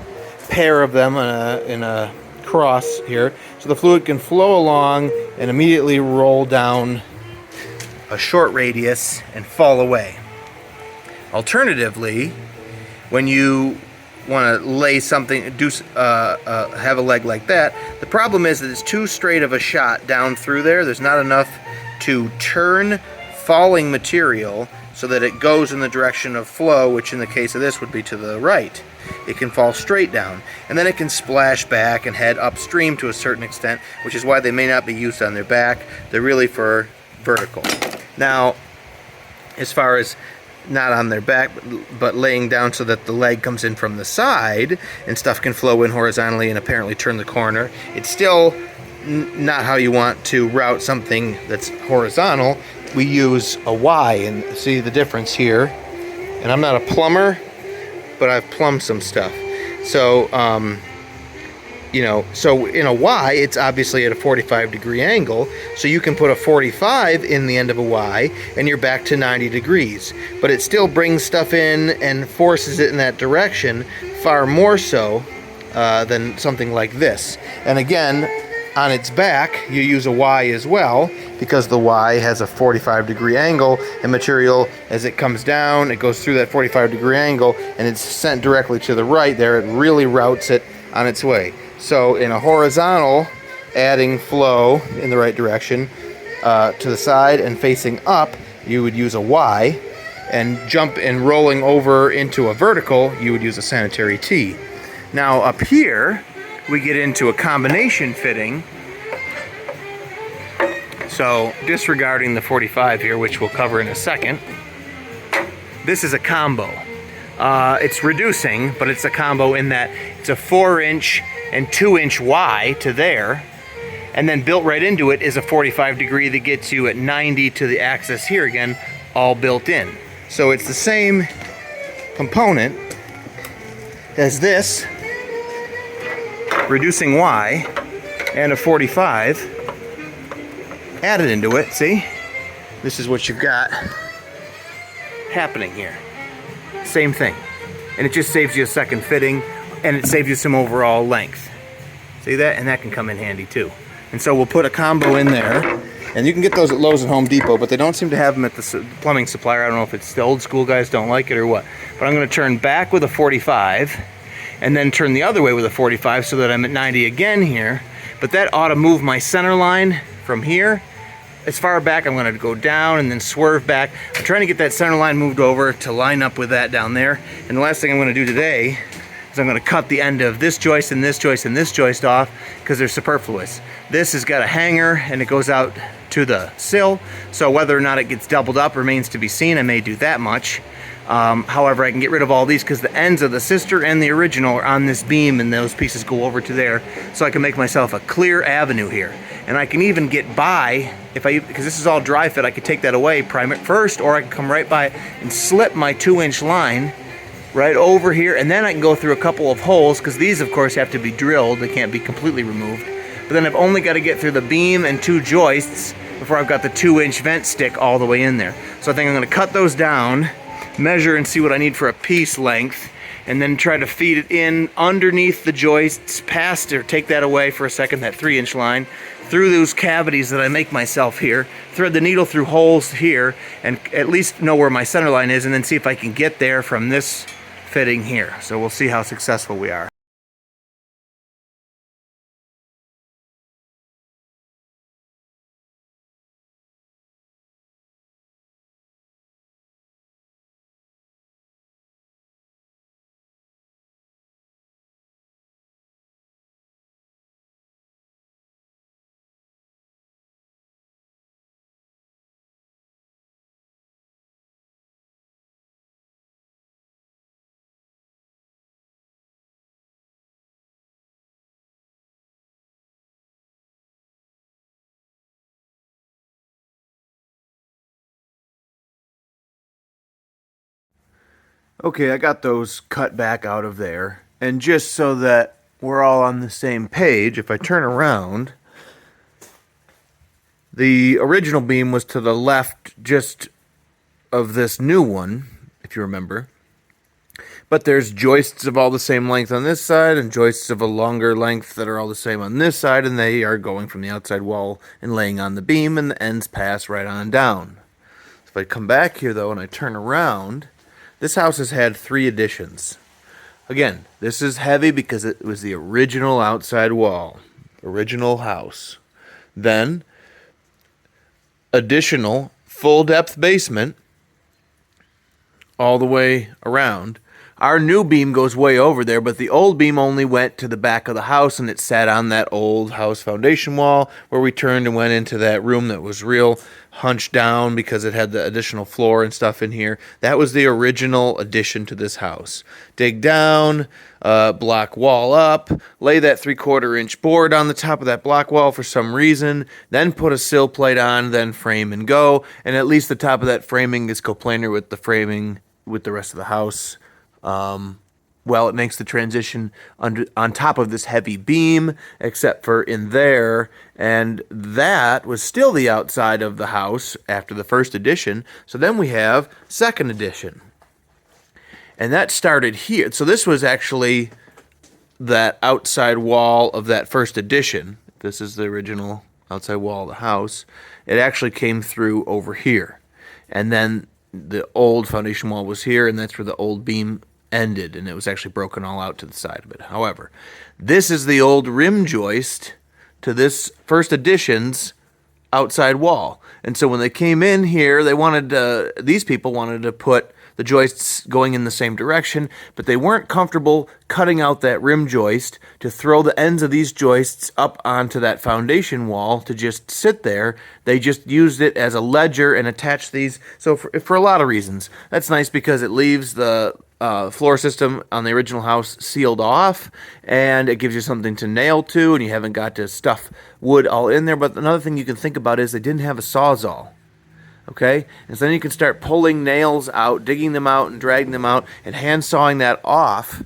pair of them in a cross here. So the fluid can flow along and immediately roll down a short radius and fall away. Alternatively, when you want to lay something, have a leg like that, the problem is that it's too straight of a shot down through there. There's not enough to turn falling material so that it goes in the direction of flow, which in the case of this would be to the right. It can fall straight down, and then it can splash back and head upstream to a certain extent, which is why they may not be used on their back. They're really for vertical. Now, as far as not on their back, but laying down so that the leg comes in from the side and stuff can flow in horizontally and apparently turn the corner. It's still not how you want to route something that's horizontal. We use a Y, and see the difference here. And I'm not a plumber, but I've plumbed some stuff. So, you know, so in a Y, it's obviously at a 45-degree angle, so you can put a 45 in the end of a Y, and you're back to 90 degrees. But it still brings stuff in and forces it in that direction, far more so than something like this. And again, on its back, you use a Y as well, because the Y has a 45-degree angle, and material, as it comes down, it goes through that 45-degree angle, and it's sent directly to the right there. It really routes it on its way. So in a horizontal, adding flow in the right direction to the side and facing up, you would use a Y, and jump and rolling over into a vertical, you would use a sanitary T. Now up here, we get into a combination fitting. So disregarding the 45 here, which we'll cover in a second, this is a combo. It's reducing, but it's a combo in that it's a 4-inch and 2-inch Y to there, and then built right into it is a 45-degree that gets you at 90 to the axis here again, all built in. So it's the same component as this, reducing Y, and a 45 added into it. See? This is what you've got happening here. Same thing. And it just saves you a second fitting, and it saves you some overall length. See that? And that can come in handy too. And so we'll put a combo in there, and you can get those at Lowe's and Home Depot, but they don't seem to have them at the plumbing supplier. I don't know if it's the old school guys don't like it or what. But I'm going to turn back with a 45, and then turn the other way with a 45 so that I'm at 90 again here. But that ought to move my center line from here as far back. I'm going to go down and then swerve back. I'm trying to get that center line moved over to line up with that down there. And the last thing I'm going to do today is I'm going to cut the end of this joist and this joist and this joist off because they're superfluous. This has got a hanger and it goes out to the sill, so whether or not it gets doubled up remains to be seen. I may do that much. However, I can get rid of all these because the ends of the sister and the original are on this beam, and those pieces go over to there, so I can make myself a clear avenue here. And I can even get by, because this is all dry fit, I could take that away first, or I can come right by and slip my 2-inch line right over here, and then I can go through a couple of holes, because these of course have to be drilled, they can't be completely removed. But then I've only got to get through the beam and 2 joists before I've got the 2-inch vent stick all the way in there. So I think I'm going to cut those down, measure and see what I need for a piece length, and then try to feed it in underneath the joists, past, or take that away for a second, that 3-inch line, through those cavities that I make myself here, thread the needle through holes here, and at least know where my center line is, and then see if I can get there from this fitting here. So we'll see how successful we are. Okay, I got those cut back out of there, and just so that we're all on the same page, if I turn around, the original beam was to the left just of this new one, if you remember. But there's joists of all the same length on this side and joists of a longer length that are all the same on this side, and they are going from the outside wall and laying on the beam, and the ends pass right on down. If I come back here though and I turn around, this house has had 3 additions. Again, this is heavy because it was the original outside wall, original house. Then, additional full depth basement all the way around. Our new beam goes way over there, but the old beam only went to the back of the house, and it sat on that old house foundation wall where we turned and went into that room that was real hunched down because it had the additional floor and stuff in here. That was the original addition to this house. Dig down, block wall up, lay that 3/4-inch board on the top of that block wall for some reason, then put a sill plate on, then frame and go, and at least the top of that framing is coplanar with the framing with the rest of the house. Well, it makes the transition on top of this heavy beam, except for in there, and that was still the outside of the house after the first addition. So then we have second addition, and that started here. So this was actually that outside wall of that first addition. This is the original outside wall of the house. It actually came through over here. And then the old foundation wall was here, and that's where the old beam ended, and it was actually broken all out to the side of it. However, this is the old rim joist to this first addition's outside wall. And so when they came in here, these people wanted to put the joists going in the same direction, but they weren't comfortable cutting out that rim joist to throw the ends of these joists up onto that foundation wall to just sit there. They just used it as a ledger and attached these. So for a lot of reasons, that's nice because it leaves the floor system on the original house sealed off, and it gives you something to nail to, and you haven't got to stuff wood all in there. But another thing you can think about is they didn't have a Sawzall. Okay, and so then you can start pulling nails out, digging them out, and dragging them out, and hand sawing that off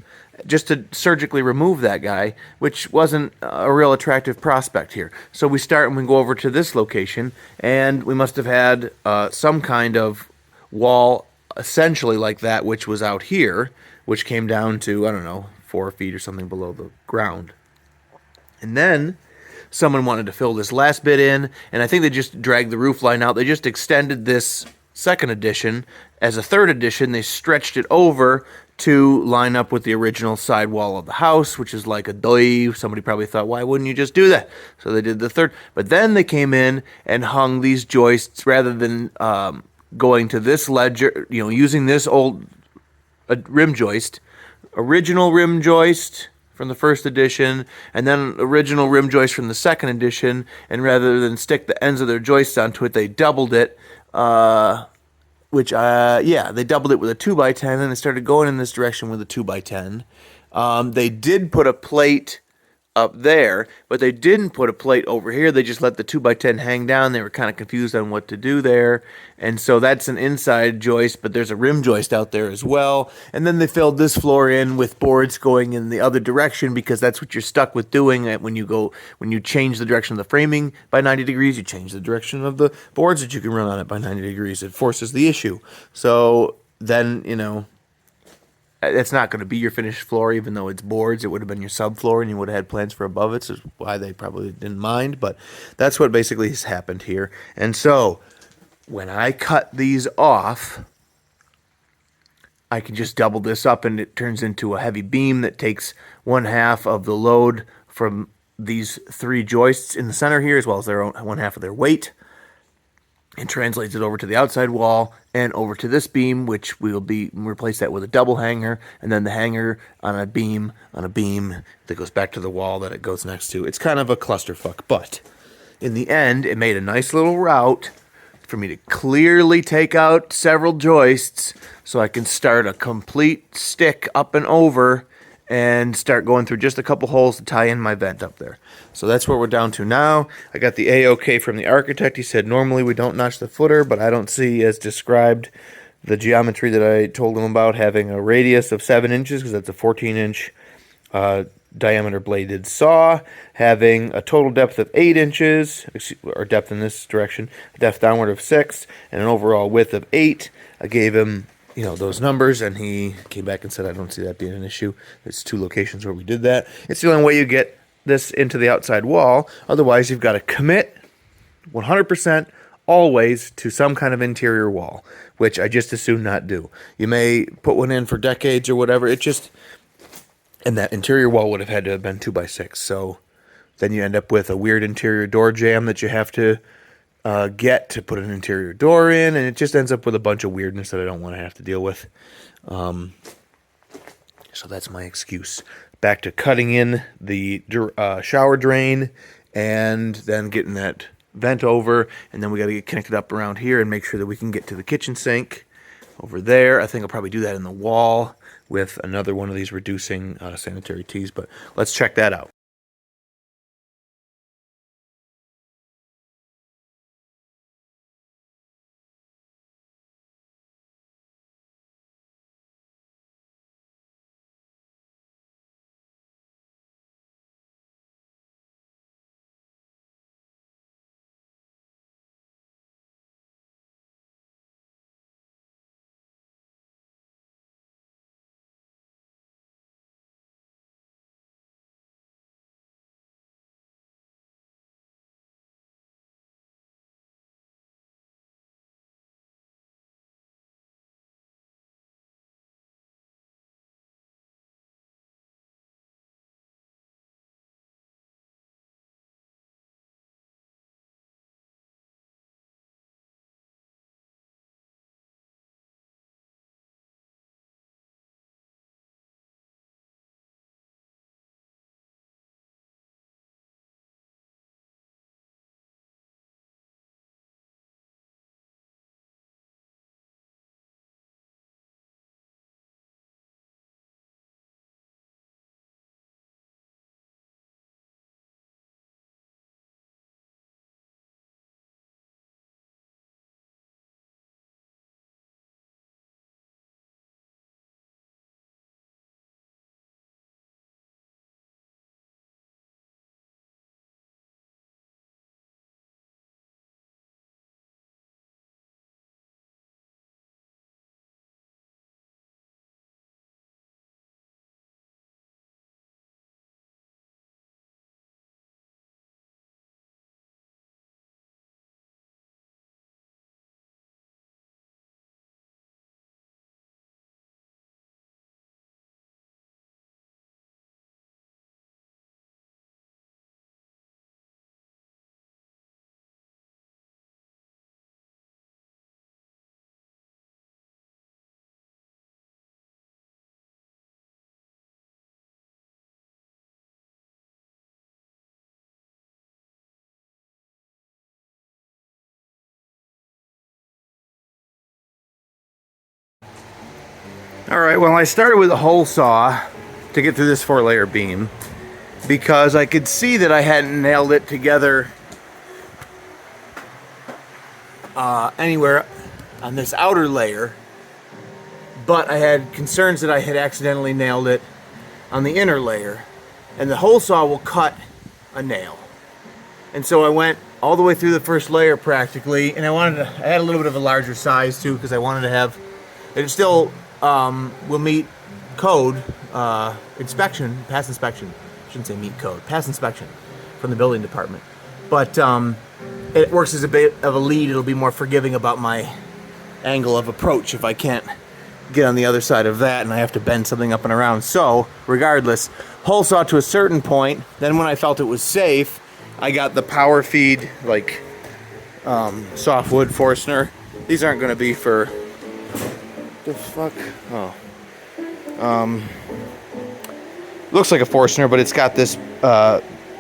just to surgically remove that guy, which wasn't a real attractive prospect here. So we start and we go over to this location, and we must have had some kind of wall essentially like that, which was out here, which came down to, I don't know, 4 feet or something below the ground. And then someone wanted to fill this last bit in, and I think they just dragged the roof line out. They just extended this second addition as a third addition. They stretched it over to line up with the original side wall of the house, which is like a doy. Somebody probably thought, why wouldn't you just do that? So they did the third. But then they came in and hung these joists rather than going to this ledger, using this old rim joist, original rim joist from the first edition, and then original rim joist from the second edition, and rather than stick the ends of their joists onto it, they doubled it, they doubled it with a 2x10, and they started going in this direction with a 2x10. They did put a plate up there, but they didn't put a plate over here. They just let the 2x10 hang down. They were kind of confused on what to do there. And so that's an inside joist, but there's a rim joist out there as well. And then they filled this floor in with boards going in the other direction, because that's what you're stuck with doing when you change the direction of the framing by 90 degrees, you change the direction of the boards that you can run on it by 90 degrees. It forces the issue. So then, it's not going to be your finished floor, even though it's boards. It would have been your subfloor, and you would have had plans for above it, so that's why they probably didn't mind. But that's what basically has happened here. And so when I cut these off, I can just double this up, and it turns into a heavy beam that takes 1/2 of the load from these 3 joists in the center here, as well as their own 1/2 of their weight, and translates it over to the outside wall and over to this beam, which we'll replace that with a double hanger, and then the hanger on a beam that goes back to the wall that it goes next to. It's kind of a clusterfuck, but in the end, it made a nice little route for me to clearly take out several joists so I can start a complete stick up and over and start going through just a couple holes to tie in my vent up there. So that's where we're down to now. I got the A-OK from the architect. He said normally we don't notch the footer, but I don't see, as described, the geometry that I told him about, having a radius of 7 inches, because that's a 14-inch diameter bladed saw, having a total depth of 8 inches, or depth in this direction, depth downward of 6, and an overall width of 8. I gave him those numbers, and he came back and said, I don't see that being an issue. There's 2 locations where we did that. It's the only way you get this into the outside wall. Otherwise, you've got to commit 100% always to some kind of interior wall, which I just as soon not do. You may put one in for decades or whatever. And that interior wall would have had to have been 2x6. So then you end up with a weird interior door jamb that you have to get to put an interior door in, and it just ends up with a bunch of weirdness that I don't want to have to deal with. So that's my excuse. Back to cutting in the shower drain, and then getting that vent over, and then we got to get connected up around here and make sure that we can get to the kitchen sink over there. I think I'll probably do that in the wall with another one of these reducing sanitary tees, but let's check that out. All right, well, I started with a hole saw to get through this 4-layer beam because I could see that I hadn't nailed it together anywhere on this outer layer, but I had concerns that I had accidentally nailed it on the inner layer, and the hole saw will cut a nail. And so I went all the way through the first layer practically, and I had a little bit of a larger size too because I wanted to have, it still will meet code inspection, pass inspection. I shouldn't say meet code, pass inspection from the building department. But it works as a bit of a lead. It'll be more forgiving about my angle of approach if I can't get on the other side of that and I have to bend something up and around. So regardless, hole saw to a certain point. Then when I felt it was safe, I got the power feed, like softwood Forstner. These aren't going to be for the fuck. Oh, looks like a Forstner, but it's got this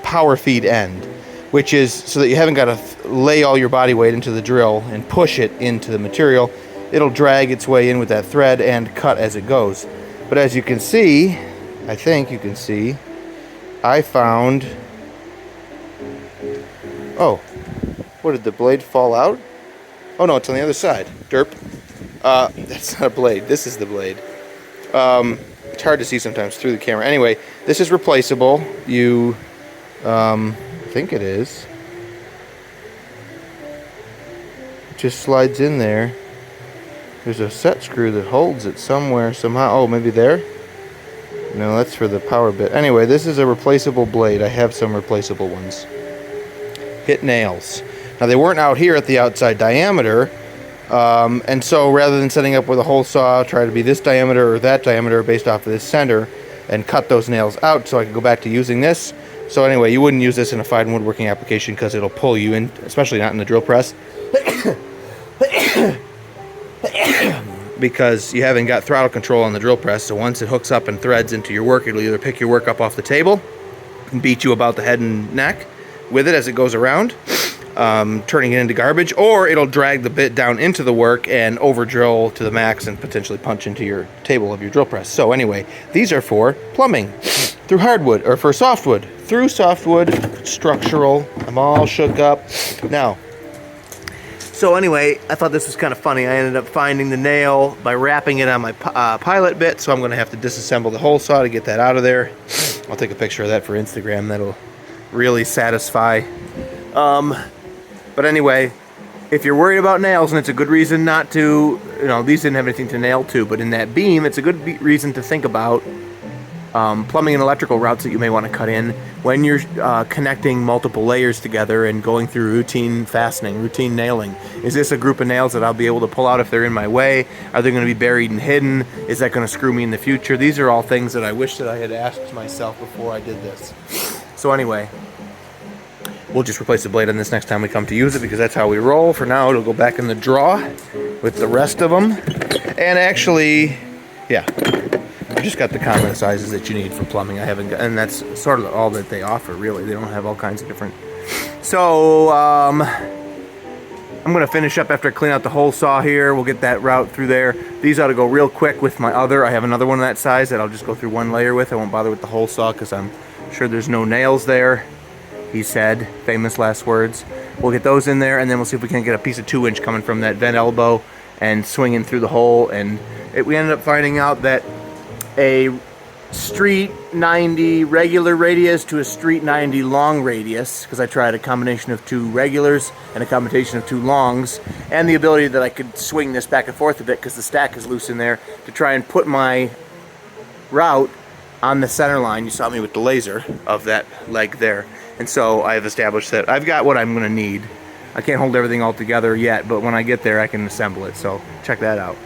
power feed end, which is so that you haven't got to lay all your body weight into the drill and push it into the material. It'll drag its way in with that thread and cut as it goes. But as you can see, I think you can see, I found, oh, what, did the blade fall out? Oh no, it's on the other side. Derp. That's not a blade. This is the blade. It's hard to see sometimes through the camera. Anyway, this is replaceable. You, I think it is. It just slides in there. There's a set screw that holds it somewhere, somehow. Oh, maybe there? No, that's for the power bit. Anyway, this is a replaceable blade. I have some replaceable ones. Hit nails. Now, they weren't out here at the outside diameter, and so rather than setting up with a hole saw, try to be this diameter or that diameter based off of this center, and cut those nails out so I can go back to using this. So anyway, you wouldn't use this in a fine woodworking application because it'll pull you in, especially not in the drill press. Because you haven't got throttle control on the drill press, so once it hooks up and threads into your work, it'll either pick your work up off the table and beat you about the head and neck with it as it goes around, turning it into garbage, or it'll drag the bit down into the work and over drill to the max and potentially punch into your table of your drill press. So anyway, these are for plumbing through hardwood, or for softwood through softwood structural. I'm all shook up now. So anyway, I thought this was kind of funny. I ended up finding the nail by wrapping it on my pilot bit, so I'm going to have to disassemble the hole saw to get that out of there. I'll take a picture of that for Instagram. That'll really satisfy. But anyway, if you're worried about nails, and it's a good reason not to, these didn't have anything to nail to, but in that beam, it's a good reason to think about plumbing and electrical routes that you may want to cut in when you're connecting multiple layers together and going through routine fastening, routine nailing. Is this a group of nails that I'll be able to pull out if they're in my way? Are they going to be buried and hidden? Is that going to screw me in the future? These are all things that I wish that I had asked myself before I did this. So anyway, we'll just replace the blade on this next time we come to use it because that's how we roll. For now, it'll go back in the draw with the rest of them. And actually, yeah, you just got the common sizes that you need for plumbing. I haven't got, and that's sort of all that they offer, really. They don't have all kinds of different. So, I'm going to finish up after I clean out the hole saw here. We'll get that route through there. These ought to go real quick with my other. I have another one that size that I'll just go through one layer with. I won't bother with the hole saw because I'm sure there's no nails there. He said, famous last words. We'll get those in there, and then we'll see if we can get a piece of 2-inch coming from that vent elbow and swinging through the hole. And we ended up finding out that a street 90 regular radius to a street 90 long radius, because I tried a combination of 2 regulars and a combination of 2 longs, and the ability that I could swing this back and forth a bit because the stack is loose in there, to try and put my route on the center line. You saw me with the laser of that leg there. And so I've established that I've got what I'm going to need. I can't hold everything all together yet, but when I get there I can assemble it. So check that out.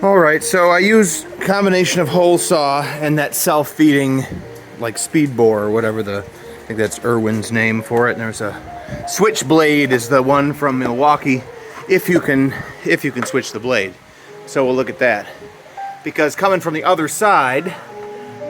Alright, so I use a combination of hole saw and that self-feeding, like speed bore or whatever I think that's Irwin's name for it. And there's a switchblade is the one from Milwaukee, if you can switch the blade. So we'll look at that. Because coming from the other side,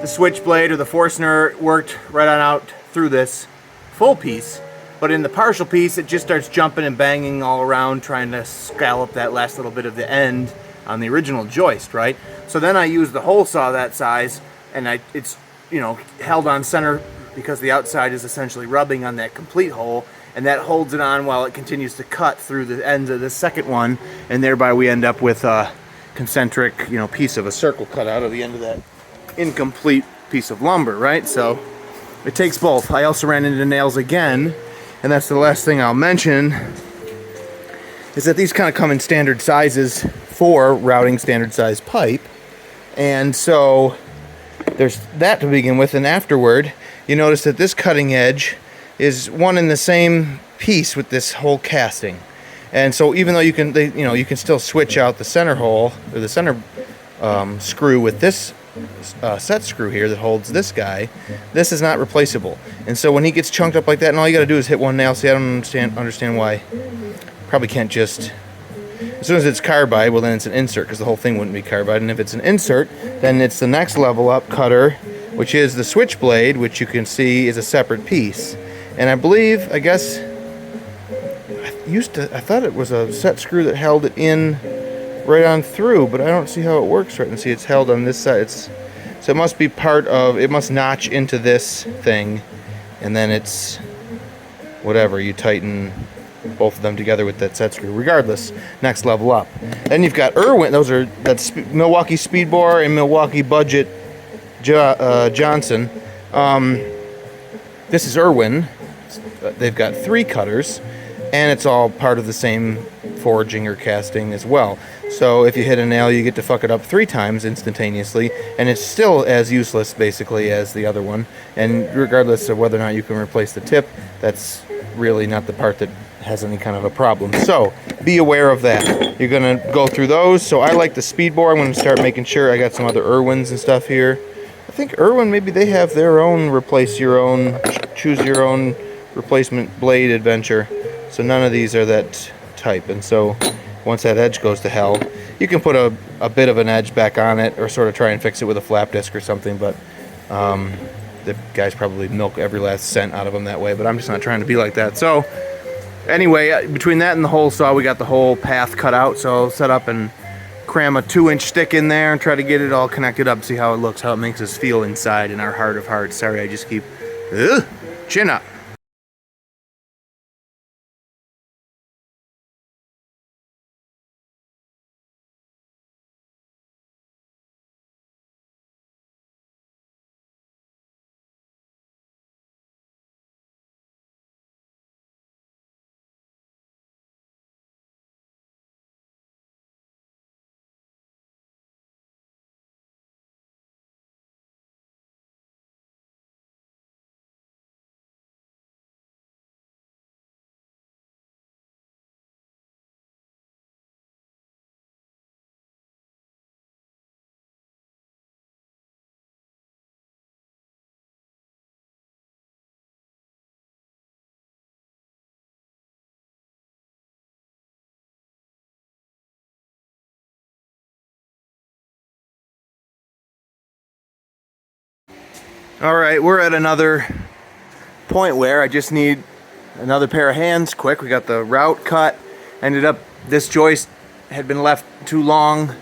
the switchblade or the Forstner worked right on out through this full piece. But in the partial piece, it just starts jumping and banging all around, trying to scallop that last little bit of the end on the original joist, right? So then I use the hole saw that size, and it's, you know, held on center because the outside is essentially rubbing on that complete hole, and that holds it on while it continues to cut through the ends of the second one, and thereby we end up with a concentric, you know, piece of a circle cut out of the end of that incomplete piece of lumber, right? So it takes both. I also ran into nails again, and that's the last thing I'll mention, is that these kind of come in standard sizes for routing standard size pipe. And so there's that to begin with, and afterward you notice that this cutting edge is one in the same piece with this whole casting. And so even though you can still switch out the center hole or the center screw with this set screw here that holds this guy, this is not replaceable. And so when he gets chunked up like that, and all you got to do is hit one nail. See, I don't understand why. Probably can't just, as soon as it's carbide, well then it's an insert, because the whole thing wouldn't be carbide. And if it's an insert, then it's the next level up cutter, which is the switchblade, which you can see is a separate piece. And I believe, I guess, I thought it was a set screw that held it in right on through, but I don't see how it works right. And see, it's held on this side. So it must be it must notch into this thing, and then it's whatever, you tighten both of them together with that set screw. Regardless, next level up. Then you've got Irwin. That's Milwaukee Speed Bore and Milwaukee Budget Johnson. This is Irwin. They've got 3 cutters, and it's all part of the same forging or casting as well. So if you hit a nail, you get to fuck it up 3 times instantaneously, and it's still as useless basically as the other one. And regardless of whether or not you can replace the tip, that's really not the part that has any kind of a problem. So be aware of that. You're gonna go through those. So I like the speed bore. I'm gonna start making sure. I got some other Irwins and stuff here. I think Irwin, maybe they have their own choose your own replacement blade adventure. So none of these are that type. And so once that edge goes to hell, you can put a bit of an edge back on it, or sort of try and fix it with a flap disc or something. But the guys probably milk every last cent out of them that way. But I'm just not trying to be like that. So anyway, between that and the hole saw, we got the whole path cut out. So I'll set up and cram a 2-inch stick in there and try to get it all connected up, see how it looks, how it makes us feel inside in our heart of hearts. Sorry, I just keep chin up. Alright, we're at another point where I just need another pair of hands quick. We got the route cut. Ended up, this joist had been left too long,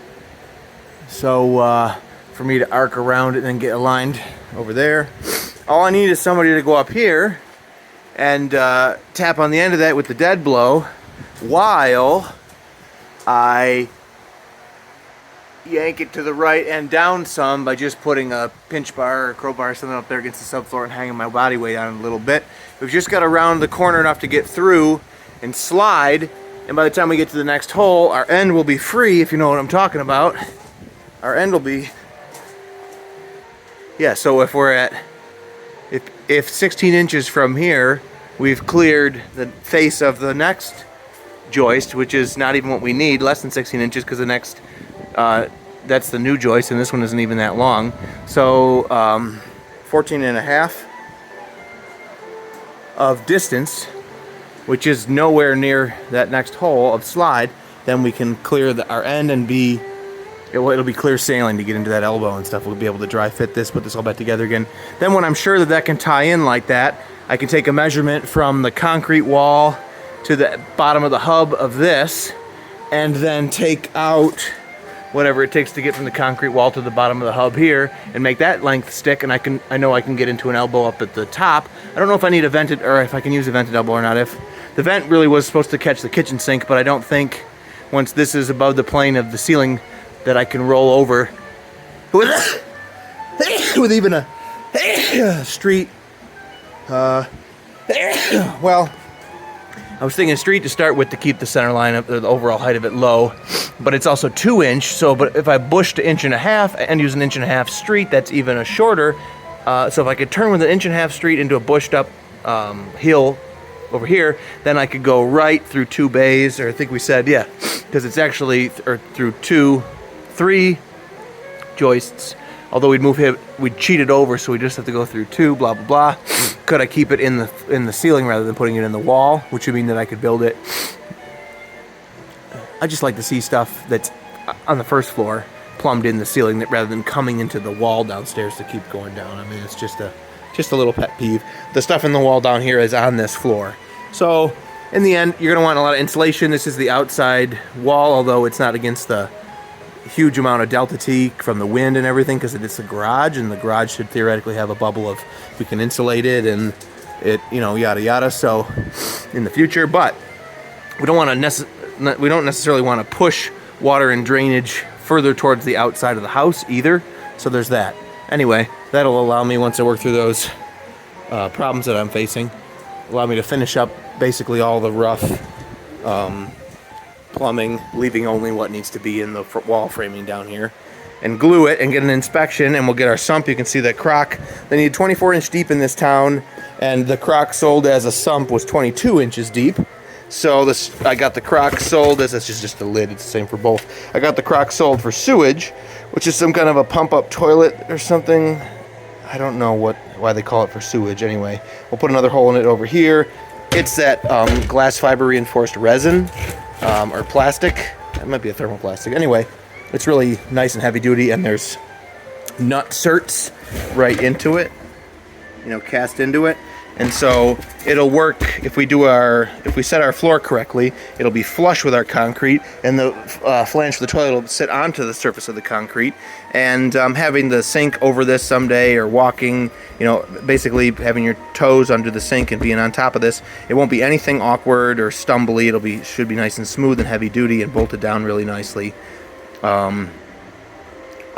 so for me to arc around it and then get aligned over there. All I need is somebody to go up here and tap on the end of that with the dead blow while I yank it to the right and down some by just putting a pinch bar or a crowbar or something up there against the subfloor and hanging my body weight on it a little bit. We've just got to round the corner enough to get through and slide, and by the time we get to the next hole, our end will be free, if you know what I'm talking about. Our end will be, yeah, so if we're at, if 16 inches from here, we've cleared the face of the next joist, which is not even what we need, less than 16 inches, because the next that's the new joist, and this one isn't even that long. So 14 and a half of distance, which is nowhere near that next hole of slide. Then we can clear our end and it'll be clear sailing to get into that elbow and stuff. We'll be able to dry fit this, put this all back together again. Then when I'm sure that can tie in like that, I can take a measurement from the concrete wall to the bottom of the hub of this, and then take out whatever it takes to get from the concrete wall to the bottom of the hub here, and make that length stick. And I know I can get into an elbow up at the top. I don't know if I need a vented, or if I can use a vented elbow or not. If the vent really was supposed to catch the kitchen sink, but I don't think once this is above the plane of the ceiling that I can roll over with even a street. Well, I was thinking street to start with to keep the center line up, the overall height of it low, but it's also 2-inch. So, but if I bush to 1.5 inches and use an 1.5 inch street, that's even a shorter. So if I could turn with an 1.5 inch street into a bushed up hill over here, then I could go right through 2 bays, or I think we said, yeah, because it's actually through 3 joists. Although we'd cheat it over, so we just have to go through 2, blah blah blah. Could I keep it in the ceiling rather than putting it in the wall, which would mean that I could build it. I just like to see stuff that's on the first floor plumbed in the ceiling, that rather than coming into the wall downstairs to keep going down. I mean, it's just a little pet peeve. The stuff in the wall down here is on this floor. So in the end, you're gonna want a lot of insulation. This is the outside wall, although it's not against the huge amount of delta T from the wind and everything, because it's a garage, and the garage should theoretically have a bubble of, we can insulate it and it, yada yada. So in the future, but we don't necessarily want to push water and drainage further towards the outside of the house either. So there's that. Anyway, that'll allow me, once I work through those problems that I'm facing, allow me to finish up basically all the rough plumbing, leaving only what needs to be in the wall framing down here, and glue it and get an inspection, and we'll get our sump. You can see that crock, they need 24-inch deep in this town, and the crock sold as a sump was 22 inches deep. So I got the crock sold as, this is just a lid, it's the same for both. I got the crock sold for sewage, which is some kind of a pump up toilet or something. I don't know why they call it for sewage. Anyway, we'll put another hole in it over here. It's that glass fiber reinforced resin, or plastic. That might be a thermoplastic. Anyway, it's really nice and heavy duty, and there's nut certs right into it, cast into it. And so it'll work if we set our floor correctly. It'll be flush with our concrete, and the flange for the toilet will sit onto the surface of the concrete. And having the sink over this someday, or walking, basically having your toes under the sink and being on top of this, it won't be anything awkward or stumbly. Should be nice and smooth and heavy duty and bolted down really nicely.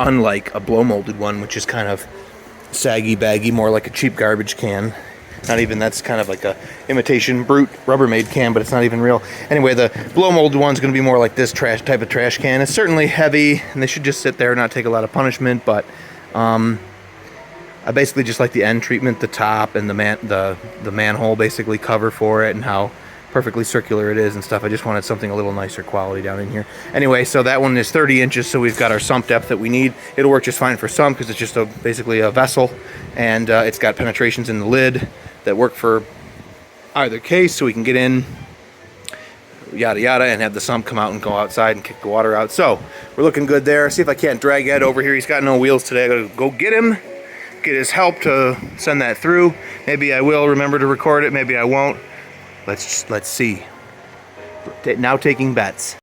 Unlike a blow molded one, which is kind of saggy, baggy, more like a cheap garbage can. Not even, that's kind of like a imitation brute Rubbermaid can, but it's not even real. Anyway, the blow molded one's going to be more like this type of trash can. It's certainly heavy, and they should just sit there and not take a lot of punishment, but I basically just like the end treatment, the top and the manhole basically cover for it, and how perfectly circular it is and stuff. I just wanted something a little nicer quality down in here. Anyway, so that one is 30 inches, so we've got our sump depth that we need. It'll work just fine for sump, because it's just basically a vessel, and it's got penetrations in the lid that work for either case, so we can get in, yada yada, and have the sump come out and go outside and kick the water out. So we're looking good there. See if I can't drag Ed over here. He's got no wheels today. I gotta go get him, get his help to send that through. Maybe I will remember to record it, maybe I won't. Let's see. Now taking bets.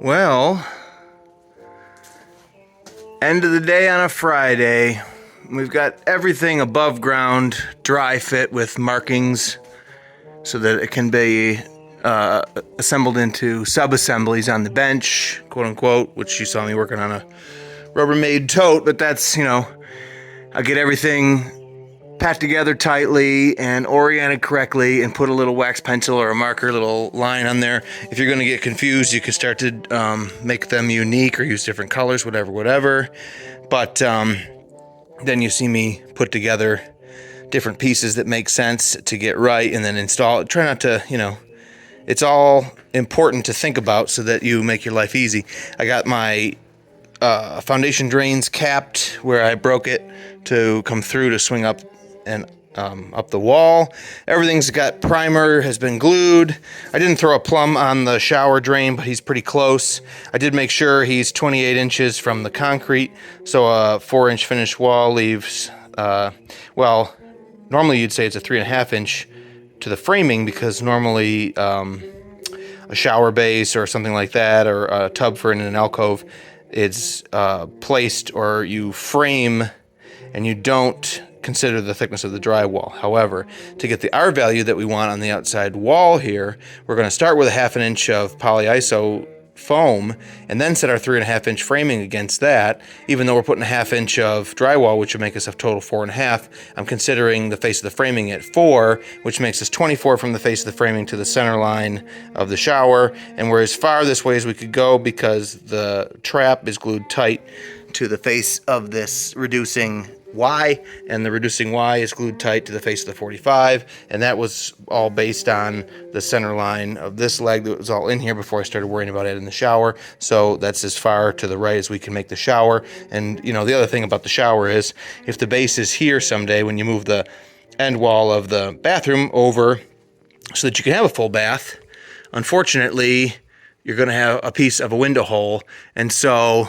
Well, end of the day on a Friday. We've got everything above ground, dry fit with markings so that it can be assembled into sub-assemblies on the bench, quote unquote, which you saw me working on a Rubbermaid tote, but that's, I'll get everything packed together tightly and oriented correctly and put a little wax pencil or a marker, little line on there. If you're going to get confused, you can start to make them unique or use different colors, whatever. But then you see me put together different pieces that make sense to get right and then install it. Try not to, it's all important to think about so that you make your life easy. I got my foundation drains capped where I broke it to come through to swing up and up the wall. Everything's got primer, has been glued. I didn't throw a plumb on the shower drain, but he's pretty close. I did make sure he's 28 inches from the concrete, so a 4-inch finished wall leaves, well, normally you'd say it's a 3.5 inch to the framing because normally a shower base or something like that or a tub for in an alcove is placed or you frame and you don't consider the thickness of the drywall. However, to get the R value that we want on the outside wall here, we're going to start with a 1/2 inch of polyiso foam and then set our 3.5 inch framing against that. Even though we're putting a 1/2 inch of drywall, which would make us a total 4.5, I'm considering the face of the framing at 4, which makes us 24 from the face of the framing to the center line of the shower. And we're as far this way as we could go because the trap is glued tight to the face of this reducing Y, and the reducing Y is glued tight to the face of the 45, and that was all based on the center line of this leg that was all in here before I started worrying about it in the shower. So that's as far to the right as we can make the shower. And the other thing about the shower is if the base is here someday when you move the end wall of the bathroom over so that you can have a full bath, unfortunately you're going to have a piece of a window hole, and so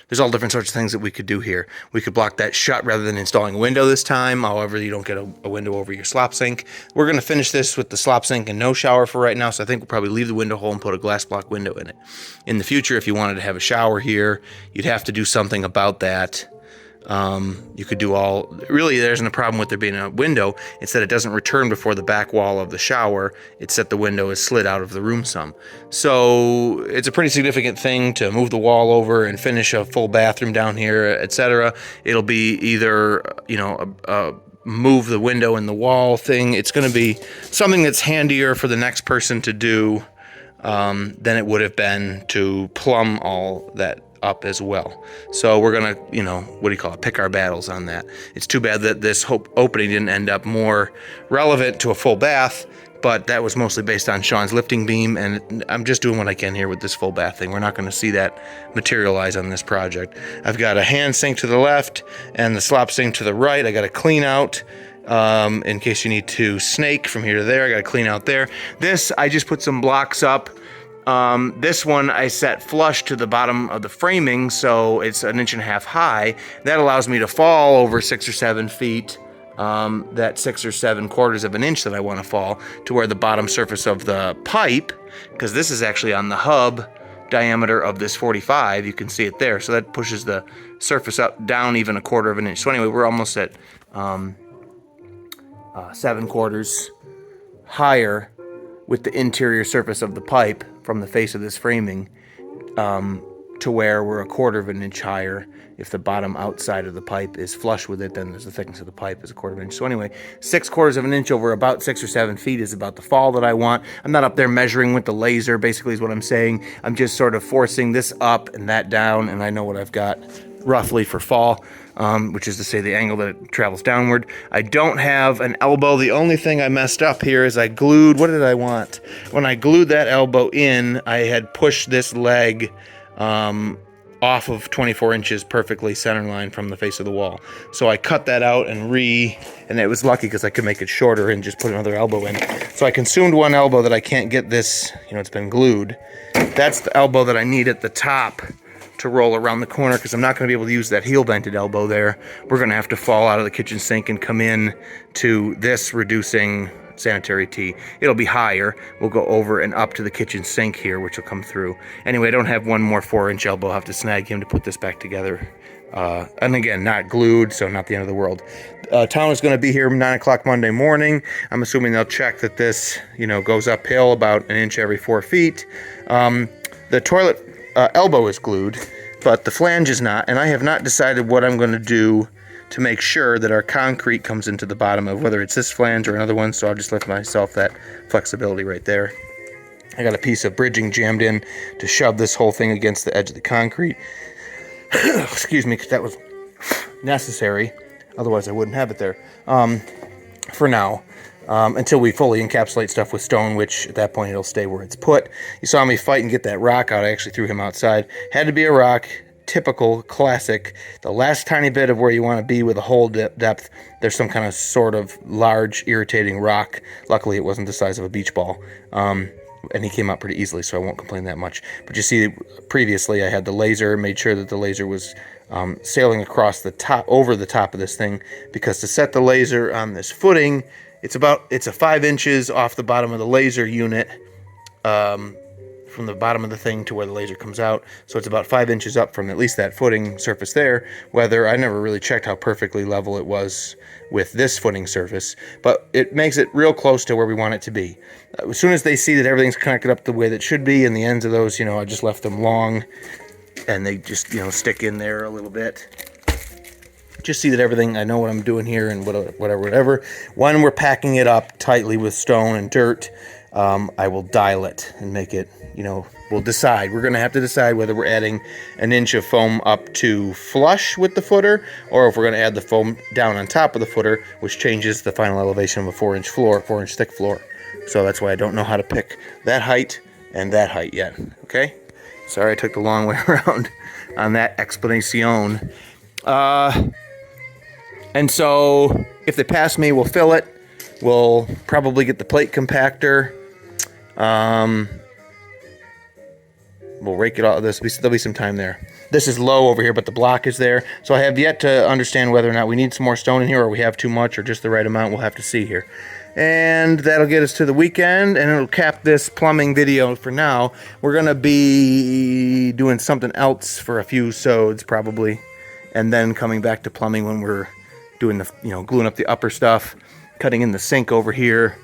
there's all different sorts of things that we could do here. We could block that shut rather than installing a window this time. However, you don't get a window over your slop sink. We're going to finish this with the slop sink and no shower for right now, so I think we'll probably leave the window hole and put a glass block window in it. In the future, if you wanted to have a shower here, you'd have to do something about that. You could do really there isn't a problem with there being a window. It's that it doesn't return before the back wall of the shower. It's that the window is slid out of the room some. So it's a pretty significant thing to move the wall over and finish a full bathroom down here, etc. It'll be either, move the window in the wall thing. It's going to be something that's handier for the next person to do than it would have been to plumb all that up as well. So we're gonna, pick our battles on that. It's too bad that this opening didn't end up more relevant to a full bath, but that was mostly based on Sean's lifting beam, and I'm just doing what I can here with this full bath thing. We're not gonna see that materialize on this project. I've got a hand sink to the left and the slop sink to the right. I got to clean out in case you need to snake from here to there. I got to clean out there. This, I just put some blocks up. This one I set flush to the bottom of the framing, so it's 1.5 inches high. That allows me to fall over 6 or 7 feet, that 6 or 7/4 of an inch that I want to fall to where the bottom surface of the pipe, because this is actually on the hub diameter of this 45, you can see it there. So that pushes the surface up down even 1/4 of an inch. So anyway, we're almost at 7/4 higher with the interior surface of the pipe from the face of this framing to where we're 1/4 of an inch higher. If the bottom outside of the pipe is flush with it, then there's the thickness of the pipe is 1/4 of an inch. So anyway, 6/4 of an inch over about 6 or 7 feet is about the fall that I want. I'm not up there measuring with the laser, basically is what I'm saying. I'm just sort of forcing this up and that down, and I know what I've got roughly for fall, which is to say the angle that it travels downward. I don't have an elbow. The only thing I messed up here is I glued, what did I want? When I glued that elbow in, I had pushed this leg off of 24 inches perfectly center line from the face of the wall. So I cut that out and it was lucky because I could make it shorter and just put another elbow in. So I consumed one elbow that I can't get this, it's been glued. That's the elbow that I need at the top to roll around the corner, because I'm not going to be able to use that heel vented elbow there. We're going to have to fall out of the kitchen sink and come in to this reducing sanitary tee. It'll be higher. We'll go over and up to the kitchen sink here, which will come through. Anyway, I don't have one more 4-inch elbow. I'll have to snag him to put this back together. And again, not glued, so not the end of the world. Town is going to be here 9 o'clock Monday morning. I'm assuming they'll check that this, goes uphill about 1 inch every 4 feet. The toilet elbow is glued, but the flange is not, and I have not decided what I'm going to do to make sure that our concrete comes into the bottom of whether it's this flange or another one, so I'll just lift myself that flexibility right there. I got a piece of bridging jammed in to shove this whole thing against the edge of the concrete. Excuse me, because that was necessary. Otherwise, I wouldn't have it there. For now, until we fully encapsulate stuff with stone, which at that point it'll stay where it's put. You saw me fight and get that rock out. I actually threw him outside. Had to be a rock. Typical, classic. The last tiny bit of where you want to be with a hole depth, there's some kind of sort of large, irritating rock. Luckily, it wasn't the size of a beach ball. And he came out pretty easily, so I won't complain that much. But you see, previously I had the laser, made sure that the laser was sailing across the top, over the top of this thing, because to set the laser on this footing, it's a 5 inches off the bottom of the laser unit, from the bottom of the thing to where the laser comes out. So it's about 5 inches up from at least that footing surface there. Whether I never really checked how perfectly level it was with this footing surface, but it makes it real close to where we want it to be. As soon as they see that everything's connected up the way that it should be, and the ends of those, I just left them long, and they just, stick in there a little bit. Just see that everything, I know what I'm doing here and whatever. When we're packing it up tightly with stone and dirt, I will dial it and make it, we'll decide. We're going to have to decide whether we're adding 1 inch of foam up to flush with the footer, or if we're going to add the foam down on top of the footer, which changes the final elevation of a 4-inch floor, 4-inch thick floor. So that's why I don't know how to pick that height and that height yet. Okay? Sorry I took the long way around on that explanation. And so if they pass me, we'll fill it. We'll probably get the plate compactor. We'll rake it all. There'll be some time there. This is low over here, but the block is there. So I have yet to understand whether or not we need some more stone in here, or we have too much, or just the right amount. We'll have to see here. And that'll get us to the weekend, and it'll cap this plumbing video for now. We're going to be doing something else for a few sods, probably, and then coming back to plumbing when we're doing the, gluing up the upper stuff, cutting in the sink over here.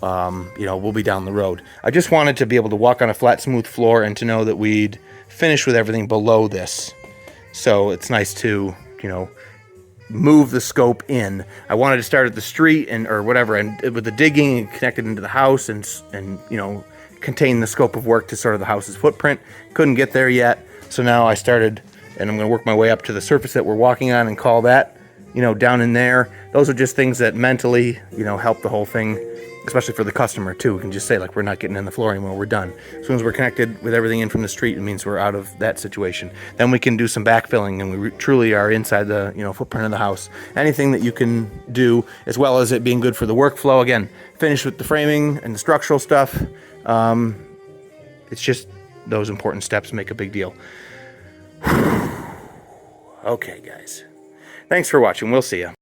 We'll be down the road. I just wanted to be able to walk on a flat, smooth floor and to know that we'd finished with everything below this. So it's nice to, move the scope in. I wanted to start at the street or whatever, and with the digging and connect it into the house and contain the scope of work to sort of the house's footprint. Couldn't get there yet. So now I started, and I'm going to work my way up to the surface that we're walking on and call that, down in there. Those are just things that mentally, help the whole thing, especially for the customer too. We can just say, like, we're not getting in the floor anymore, we're done. As soon as we're connected with everything in from the street, it means we're out of that situation. Then we can do some backfilling, and we truly are inside the footprint of the house. Anything that you can do, as well as it being good for the workflow. Again, finish with the framing and the structural stuff. It's just those important steps make a big deal. Okay, guys. Thanks for watching. We'll see you.